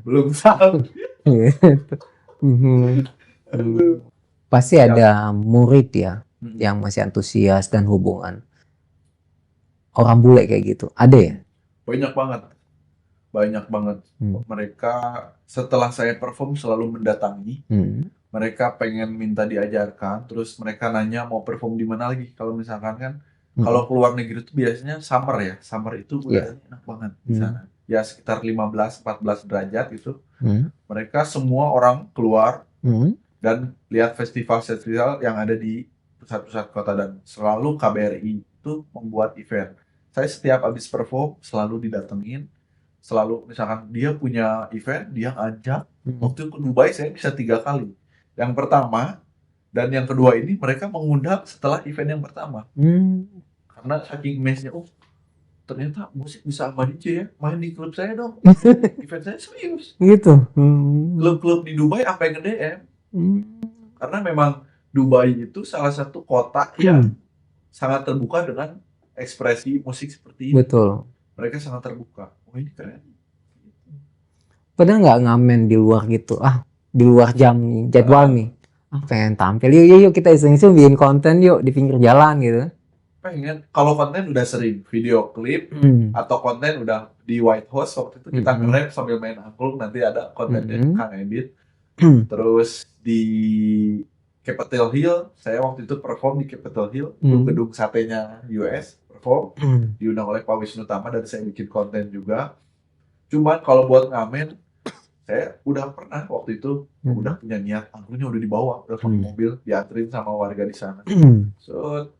Gitu. Pasti ada murid ya yang masih antusias dan hubungan. Orang bule kayak gitu. Ada ya? Banyak banget. Mereka setelah saya perform selalu mendatangi. Mereka pengen minta diajarkan, terus mereka nanya mau perform di mana lagi. Kalau misalkan kan, kalau keluar negeri itu biasanya summer itu udaranya enak banget di sana. Ya sekitar 15-14 derajat gitu. Mereka semua orang keluar dan lihat festival-festival yang ada di pusat-pusat kota, dan selalu KBRI itu membuat event. Saya setiap habis perform selalu didatengin, selalu misalkan dia punya event, dia ngajak. Waktu ke Dubai saya bisa 3 kali. Yang pertama dan yang kedua ini mereka mengundang setelah event yang pertama. Karena saking amazed-nya, oh ternyata musik bisa sama DJ ya, main di klub saya dong. Event saya serius. Gitu. Klub-klub di Dubai apa yang nge-DM. Karena memang Dubai itu salah satu kota yang sangat terbuka dengan ekspresi musik seperti ini. Betul. Mereka sangat terbuka. Oh ini keren. Pernah nggak ngamen di luar gitu? Di luar jadwal nih. Pengen tampil. Yuk kita iseng-iseng bikin konten yuk di pinggir jalan gitu. Pengen. Kalau konten udah sering, video klip atau konten udah di White House waktu itu kita nge-rap sambil main angklung, nanti ada kontennya Kang Edit. Terus di Capitol Hill, saya waktu itu perform di Capitol Hill, gedung satenya US, perform, diundang oleh Pak Wisnu Tama dan saya bikin konten juga. Cuman kalau buat ngamen, saya udah pernah waktu itu, udah punya niat, angklungnya udah dibawa, udah pakai mobil, dianterin sama warga di sana. So,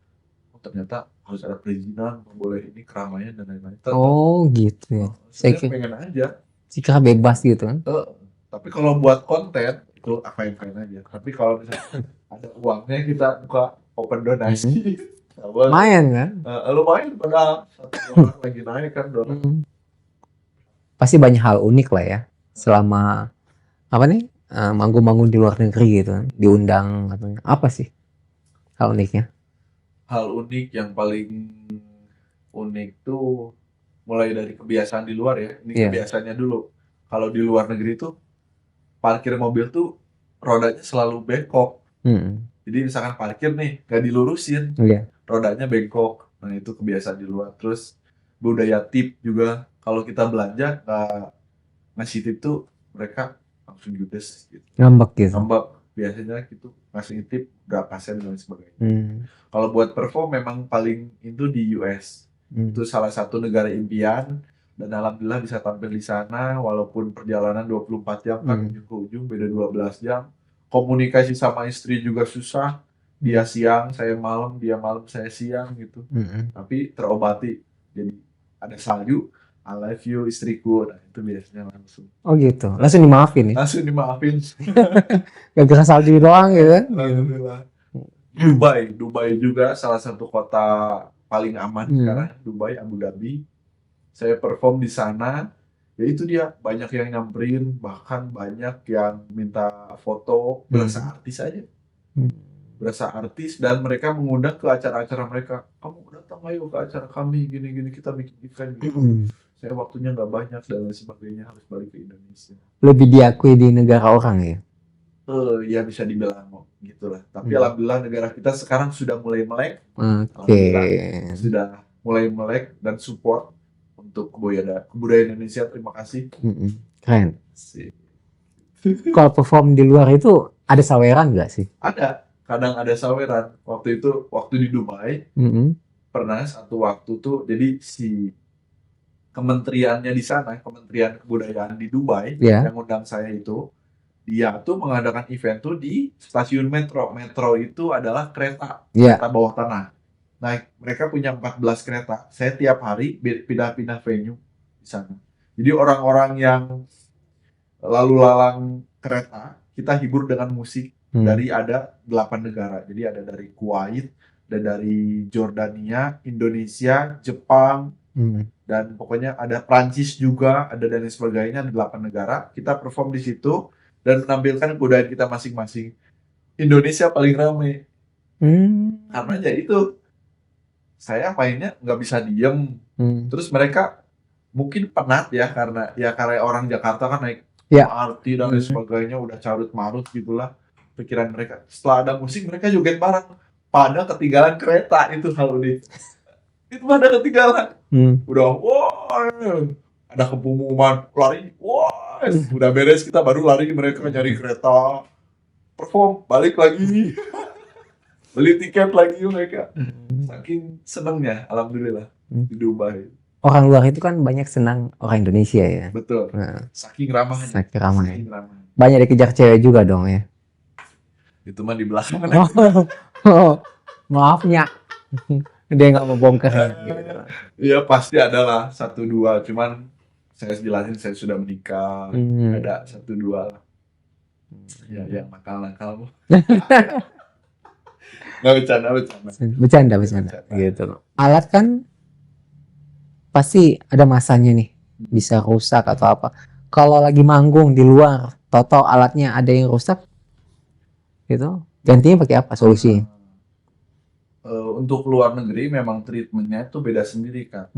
ternyata harus ada perizinan, boleh ini keramaian dan lain-lain. Oh gitu ya. Saya pengen aja. Jika bebas gitu kan. Tapi kalau buat konten itu fine aja. Tapi kalau misalnya ada uangnya kita buka open donasi. Lumayan kan? Lumayan, padahal satu orang lagi naik kan dolar. Pasti banyak hal unik lah ya selama manggung-manggung di luar negeri gitu, diundang katanya. Apa sih hal uniknya? Hal unik yang paling unik tuh mulai dari kebiasaan di luar ya. Ini kebiasaannya dulu. Kalau di luar negeri tuh parkir mobil tuh rodanya selalu bengkok. Jadi misalkan parkir nih gak dilurusin, rodanya bengkok. Nah itu kebiasaan di luar. Terus budaya tip juga, kalau kita belanja nggak ngasih tip tuh mereka langsung judes gitu. Ngambek gitu. Biasanya gitu, ngasih tip berapa sen dan sebagainya. Kalau buat perform memang paling itu di US. Itu salah satu negara impian, dan alhamdulillah bisa tampil di sana walaupun perjalanan 24 jam kan, ujung ke ujung beda 12 jam. Komunikasi sama istri juga susah. Dia siang, saya malam, dia malam, saya siang gitu. Tapi terobati. Jadi ada salju, I love you istriku. Nah itu biasanya langsung. Oh gitu, langsung dimaafin ya? Langsung dimaafin. Gak salju doang gitu kan? Alhamdulillah. Dubai juga salah satu kota paling aman sekarang. Dubai, Abu Dhabi. Saya perform di sana. Ya itu dia, banyak yang nyamperin, bahkan banyak yang minta foto, berasa artis aja. Berasa artis, dan mereka mengundang ke acara-acara mereka. Kamu datang ayo ke acara kami, gini-gini, kita bikin event gitu. Saya waktunya nggak banyak dan lain sebagainya, harus balik ke Indonesia. Lebih diakui di negara orang ya? Ya bisa dibilang gitulah. Tapi alhamdulillah negara kita sekarang sudah mulai melek. Sudah mulai melek dan support untuk kebudayaan Indonesia. Terima kasih. Keren. Kalau perform di luar itu ada saweran nggak sih? Ada, kadang ada saweran. Waktu di Dubai, pernah satu waktu tuh, jadi si kementeriannya di sana, Kementerian Kebudayaan di Dubai, yang undang saya itu, dia tuh mengadakan event tuh di stasiun metro. Metro itu adalah kereta bawah tanah. Nah, mereka punya 14 kereta. Saya tiap hari pindah-pindah venue di sana. Jadi orang-orang yang lalu lalang kereta, kita hibur dengan musik dari ada 8 negara. Jadi ada dari Kuwait, ada dari Jordania, Indonesia, Jepang, dan pokoknya ada Prancis juga, ada dan sebagainya, ada 8 negara. Kita perform di situ dan menampilkan kebudayaan kita masing-masing. Indonesia paling ramai. Karena ya itu, saya mainnya nggak bisa diem. Terus mereka mungkin penat ya, karena orang Jakarta kan naik MRT dan lain sebagainya, udah carut marut gitulah pikiran mereka. Setelah ada musik, mereka joget bareng. Pada ketinggalan kereta itu hal unik. Itu pada ketinggalan. Udah, ada pengumuman lari, udah beres, kita baru lari, mereka nyari kereta, perform, balik lagi, beli tiket lagi mereka. Saking senengnya, alhamdulillah di Dubai. Orang luar itu kan banyak senang orang Indonesia ya. Betul. Saking ramahnya. Saking ramah. Banyak dikejar cewek juga dong ya. Itu mah di belakang. Maafnya. Dia nggak mau bongkar. Iya pasti ada lah 1-2, cuman saya jelasin saya sudah menikah, ada 1-2 lah. Ya yang nakal-nakal. Nggak bercanda gitu. Alat kan pasti ada masanya nih, bisa rusak atau apa. Kalau lagi manggung di luar, tahu-tahu alatnya ada yang rusak, gitu, gantinya pakai apa solusinya? Untuk luar negeri memang treatmentnya itu beda sendiri kan.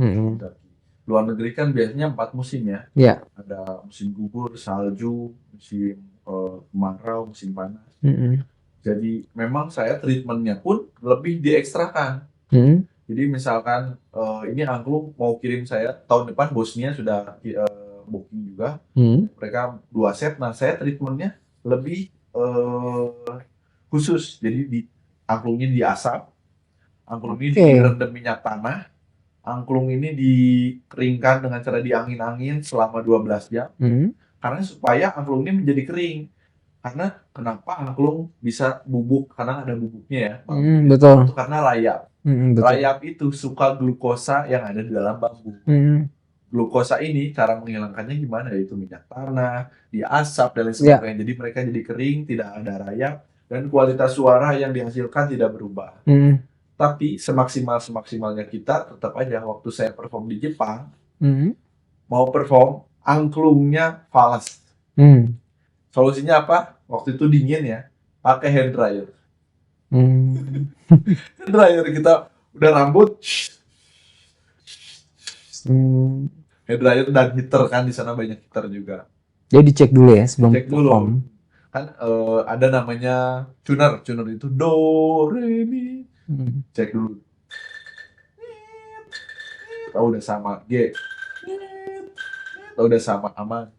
Luar negeri kan biasanya 4 musim ya. Ada musim gugur, salju, musim kemarau, musim panas. Jadi memang saya treatmentnya pun lebih diekstrakan. Jadi misalkan ini angklung mau kirim saya tahun depan, bosnya sudah booking juga. Mereka 2 set. Nah saya treatmentnya lebih khusus. Jadi angklungnya diasap, angklung ini direndam minyak tanah, angklung ini dikeringkan dengan cara diangin-angin selama 12 jam. Karena supaya angklung ini menjadi kering. Karena kenapa angklung bisa bubuk? Karena ada bubuknya ya. Betul. Itu karena rayap. Rayap itu suka glukosa yang ada di dalam bambu. Glukosa ini cara menghilangkannya gimana? Yaitu minyak tanah, diasap dan lain sebagainya. Jadi mereka jadi kering, tidak ada rayap, dan kualitas suara yang dihasilkan tidak berubah. Tapi semaksimalnya kita tetap aja. Waktu saya perform di Jepang, mau perform, angklungnya falas. Solusinya apa? Waktu itu dingin ya, pakai hair dryer. Hair dryer kita udah rambut, hair dryer dan heater kan, di sana banyak heater juga. Jadi dicek dulu ya sebelum perform. Kan ada namanya tuner itu do re mi. Cek dulu. Tahu udah sama G. Tahu udah sama aman.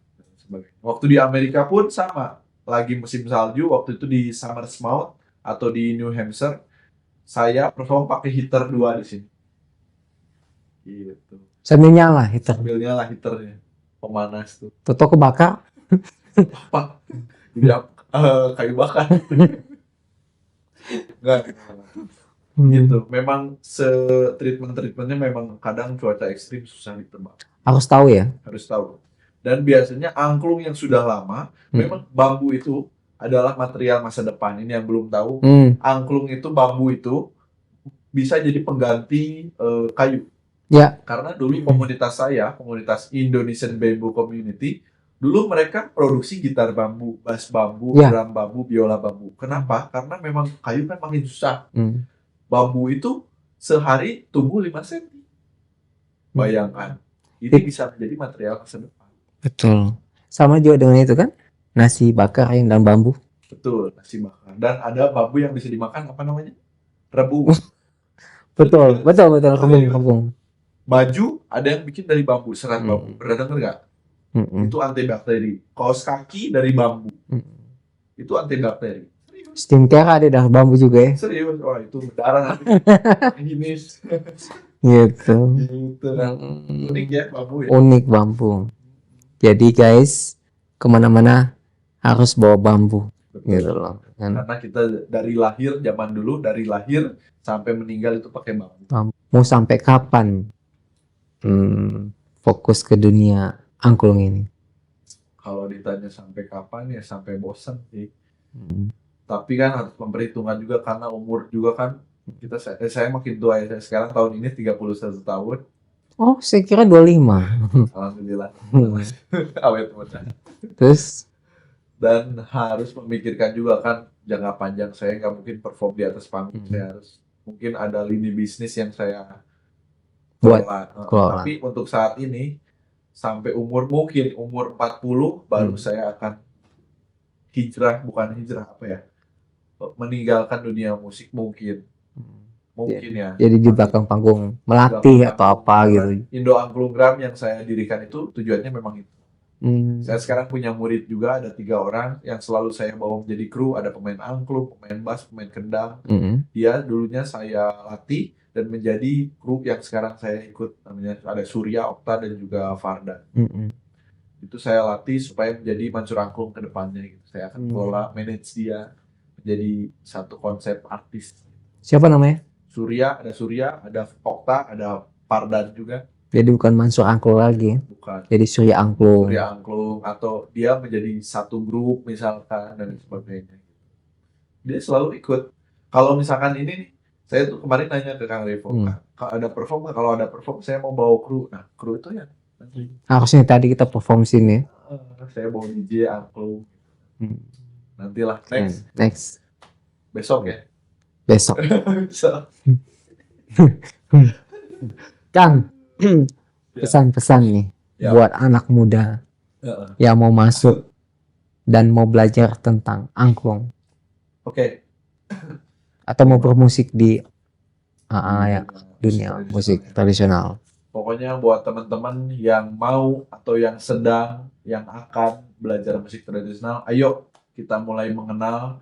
Waktu di Amerika pun sama. Lagi musim salju, waktu itu di Summersmouth atau di New Hampshire, saya perform pakai heater 2 di sini. Gitu. Sambil nyala heater. Sambil nyala heaternya. Pemanas tuh. Toto kebakar. Apa? Tidak, kayu bakar. Enggak. Gitu. Memang treatmentnya memang kadang cuaca ekstrim susah ditebak. Harus tahu ya. Harus tahu. Dan biasanya angklung yang sudah lama, memang bambu itu adalah material masa depan. Ini yang belum tahu. Angklung itu, bambu itu bisa jadi pengganti kayu. Ya. Karena dulu komunitas saya, komunitas Indonesian Bamboo Community, dulu mereka produksi gitar bambu, bass bambu, drum bambu, biola bambu. Kenapa? Karena memang kayu kan makin susah. Bambu itu sehari tumbuh 5 cm. Bayangkan. Ini bisa menjadi material masa depan. Betul. Sama juga dengan itu kan? Nasi bakar yang dalam bambu. Betul, nasi bakar. Dan ada bambu yang bisa dimakan, apa namanya? Rebung. Betul, rebung. Baju ada yang bikin dari bambu, serat bambu. Pernah denger nggak? Itu antibakteri. Kaos kaki dari bambu. Itu antibakteri. Skincare ada dari bambu juga ya? Serius, wah itu berdarah nanti. Hinis. Gitu. Unik ya bambu ya. Unik bambu. Jadi guys, kemana-mana harus bawa bambu. Gitu loh. Karena kita dari lahir, zaman dulu dari lahir sampai meninggal itu pakai bambu. Mau sampai kapan fokus ke dunia angklung ini? Kalau ditanya sampai kapan ya sampai bosan sih. Tapi kan harus memperhitungkan juga karena umur juga kan. Saya makin tua ya. Sekarang tahun ini 31 tahun. Oh, saya kira 25. Alhamdulillah. Awet muda. Terus? Dan harus memikirkan juga kan jangka panjang. Saya nggak mungkin perform di atas panggung. Saya harus mungkin ada lini bisnis yang saya kelola. Tapi untuk saat ini sampai mungkin umur 40 baru saya akan meninggalkan dunia musik mungkin ya. Jadi di belakang panggung melatih atau apa gitu. Indo Angklunggram yang saya dirikan itu tujuannya memang itu. Saya sekarang punya murid juga, ada 3 orang yang selalu saya bawa menjadi kru. Ada pemain angklung, pemain bass, pemain kendang. Dia dulunya saya latih dan menjadi kru yang sekarang saya ikut, namanya ada Surya, Okta, dan juga Fardan. Itu saya latih supaya menjadi Mansur Angklung ke depannya gitu. Saya akan kelola, manage dia menjadi satu konsep artis. Siapa namanya? Surya, ada Okta, ada Fardan juga. Jadi bukan Mansur Angklung lagi. Bukan. Jadi Surya Angklung. Surya Angklung, atau dia menjadi satu grup misalkan dan sebagainya. Dia selalu ikut. Kalau misalkan ini nih, saya tuh kemarin nanya ke Kang Revo, kalau ada perform saya mau bawa kru. Nah, kru itu ya harusnya tadi kita perform sini. Saya bawa DJ Angklung. Nantilah next. Besok ya. Besok. Kang, pesan-pesan nih buat anak muda yang mau masuk dan mau belajar tentang angklung. Oke. Atau mau bermusik di dunia musik tradisional. Pokoknya buat teman-teman yang mau atau yang sedang, yang akan belajar musik tradisional, ayo kita mulai mengenal,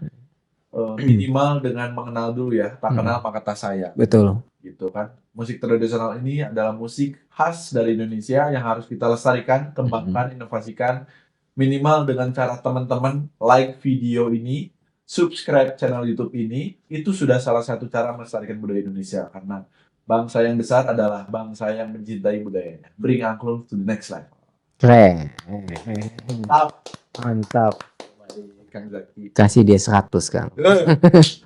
minimal dengan mengenal dulu ya. Tak kenal maka tak sayang. Betul. Gitu kan. Musik tradisional ini adalah musik khas dari Indonesia yang harus kita lestarikan, kembangkan, inovasikan. Minimal dengan cara teman-teman like video ini, subscribe channel YouTube ini, itu sudah salah satu cara melestarikan budaya Indonesia. Karena bangsa yang besar adalah bangsa yang mencintai budayanya. Bring angklung to the next level. Keren. Mantap. Kang Zaki. Kasih dia 100 kan.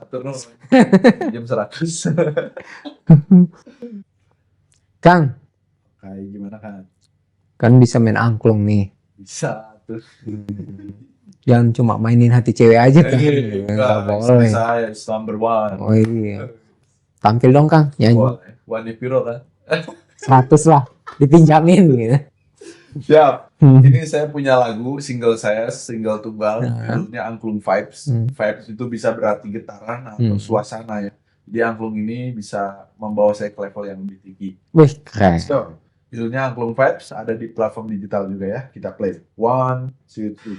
Atur nuhun. Jam 100. Kang. Kayak gimana kan? Kan bisa main angklung nih. Bisa tuh. Jangan cuma mainin hati cewek aja kan. Enggak boleh. Saya number one. Oh iya. Tampil dong Kang, nyanyi. One Piro kan? 100 lah, dipinjamin gitu. Siap. Ini saya punya lagu, single tunggal, judulnya Angklung Vibes. Vibes itu bisa berarti getaran atau suasana ya. Jadi angklung ini bisa membawa saya ke level yang lebih tinggi. Wih, keren. So, judulnya Angklung Vibes, ada di platform digital juga ya. Kita play. 1, 2, 3.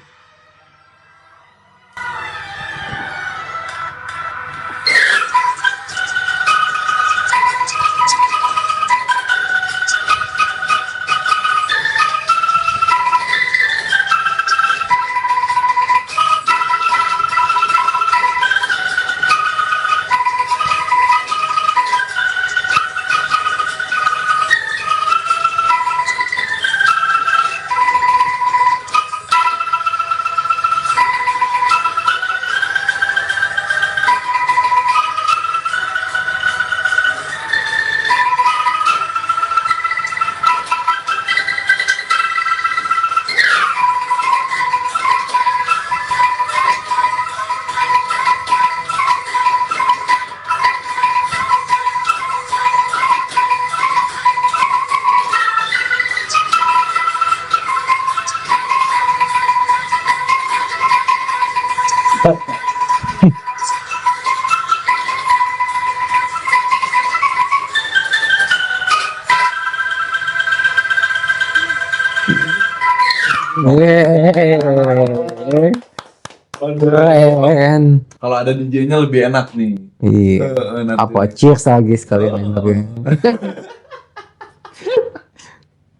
Keren. Kalau ada DJ-nya lebih enak nih. Iya. Nanti. Apa cheers lagi sekalian.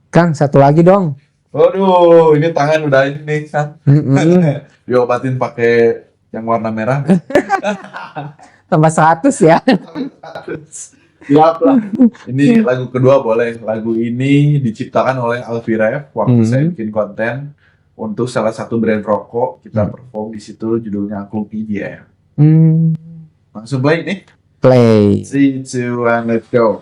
Kang, satu lagi dong. Waduh, ini tangan udah ini nih kan. Diobatin pakai yang warna merah. Tambah 100 ya. Siap lah. Ini lagu kedua boleh. Lagu ini diciptakan oleh Alfiref waktu saya bikin konten untuk salah satu brand rokok. Kita perform di situ, judulnya Angklung EDM. Langsung play nih. Play. 3, 2, 1, let's go.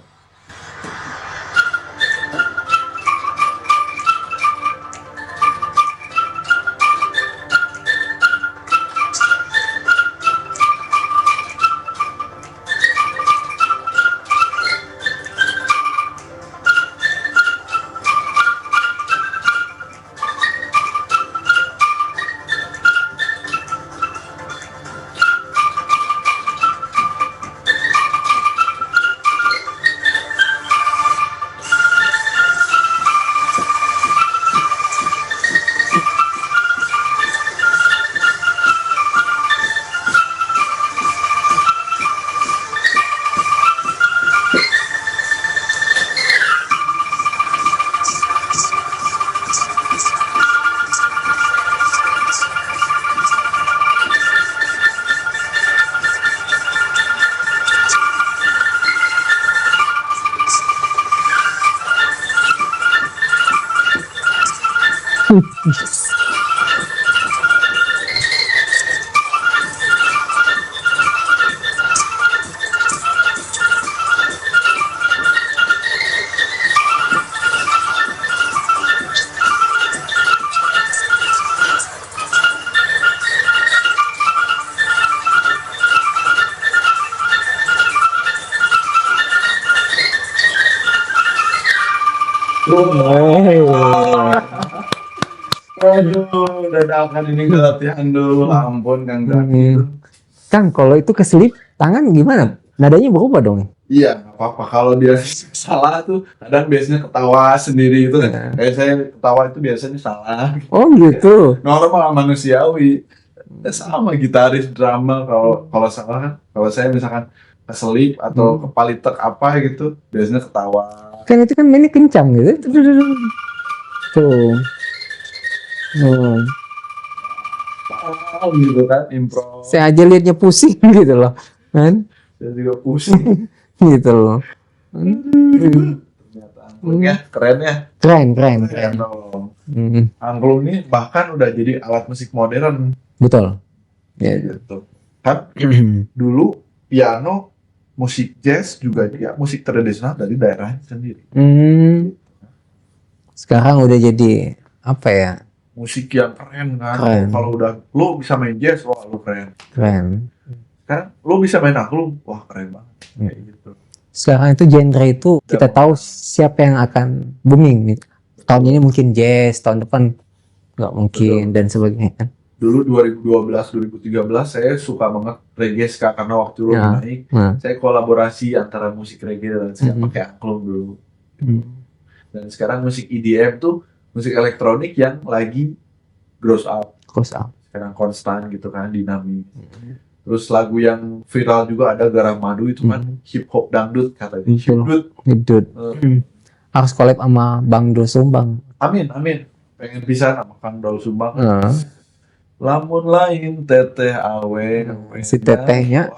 Aduh, dadakan ini gue latihan dulu. Ampun, Kang Zaki. Kang, kalau itu keselip tangan gimana? Nadanya berubah dong. Iya, nggak apa-apa. Kalau dia salah tuh, kadang biasanya ketawa sendiri itu. Kayak saya ketawa itu biasanya salah. Oh gitu. Normal, manusiawi. Sama gitaris drama kalau salah kan. Kalau saya misalkan keselip atau kepalitek apa gitu, biasanya ketawa. Kan itu kan mainnya kencang gitu. Tuh. Gitu kan, improv. Saya aja liatnya pusing gitu loh. Kan? Saya juga pusing. Gitu loh. Ternyata angklungnya keren ya. Keren. dong. Angklung ini bahkan udah jadi alat musik modern. Betul. Ya. Gitu. Kan dulu piano, musik jazz juga dia musik tradisional dari daerah sendiri. Sekarang udah jadi apa ya? Musik yang keren kan. Keren. Kalau udah lu bisa main jazz, wah lu keren. Keren. Kan lu bisa main angklung, wah keren banget. Kayak gitu. Sekarang itu genre itu kita tahu siapa yang akan booming. Tahun ini mungkin jazz, tahun depan nggak mungkin. Betul. Dan sebagainya kan. Dulu 2012, 2013 saya suka banget reggae ska karena waktu lu naik. Saya kolaborasi antara musik reggae dan ska pakai angklung dulu. Dan sekarang musik EDM tuh musik elektronik yang lagi grows up. Sekarang konstan gitu kan, dinamis. Terus lagu yang viral juga ada Garam Madu itu kan hip hop dangdut katanya. Hipdut. Harus collab sama Bang Dul Sumbang. Amin. Pengen pisah sama Kang Dul Sumbang. Lamun lain teteh awe. Si tetehnya.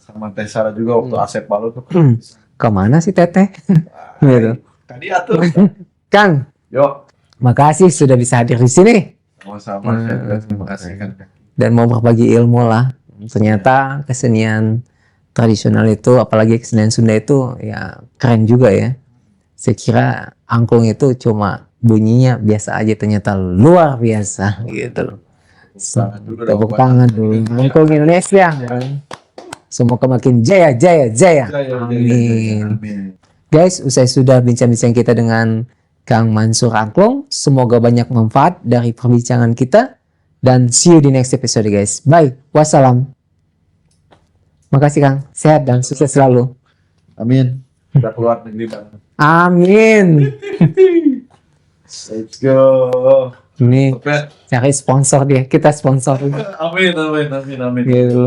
Sama Teh Sarah juga waktu Asep Balut tuh. Kemana si teteh? Gitu. Tadi atur. Kang. Yo. Makasih sudah bisa hadir di sini. Sama-sama. Terima kasih kan. Dan mau berbagi ilmu lah. Ternyata kesenian tradisional itu, apalagi kesenian Sunda itu ya keren juga ya. Saya kira angklung itu cuma bunyinya biasa aja, ternyata luar biasa gitu. Tepuk tangan dulu. Angklung Indonesia. Semoga makin jaya. Amin. Guys, usai sudah bincang-bincang kita dengan Kang Mansur Angklung, semoga banyak manfaat dari perbincangan kita. Dan see you di next episode guys. Bye. Wassalam. Makasih Kang. Sehat dan sukses selalu. Amin. Kita keluar negeri banget. Amin. Let's go. Ini cari sponsor dia, kita sponsor. Amin. Gitu.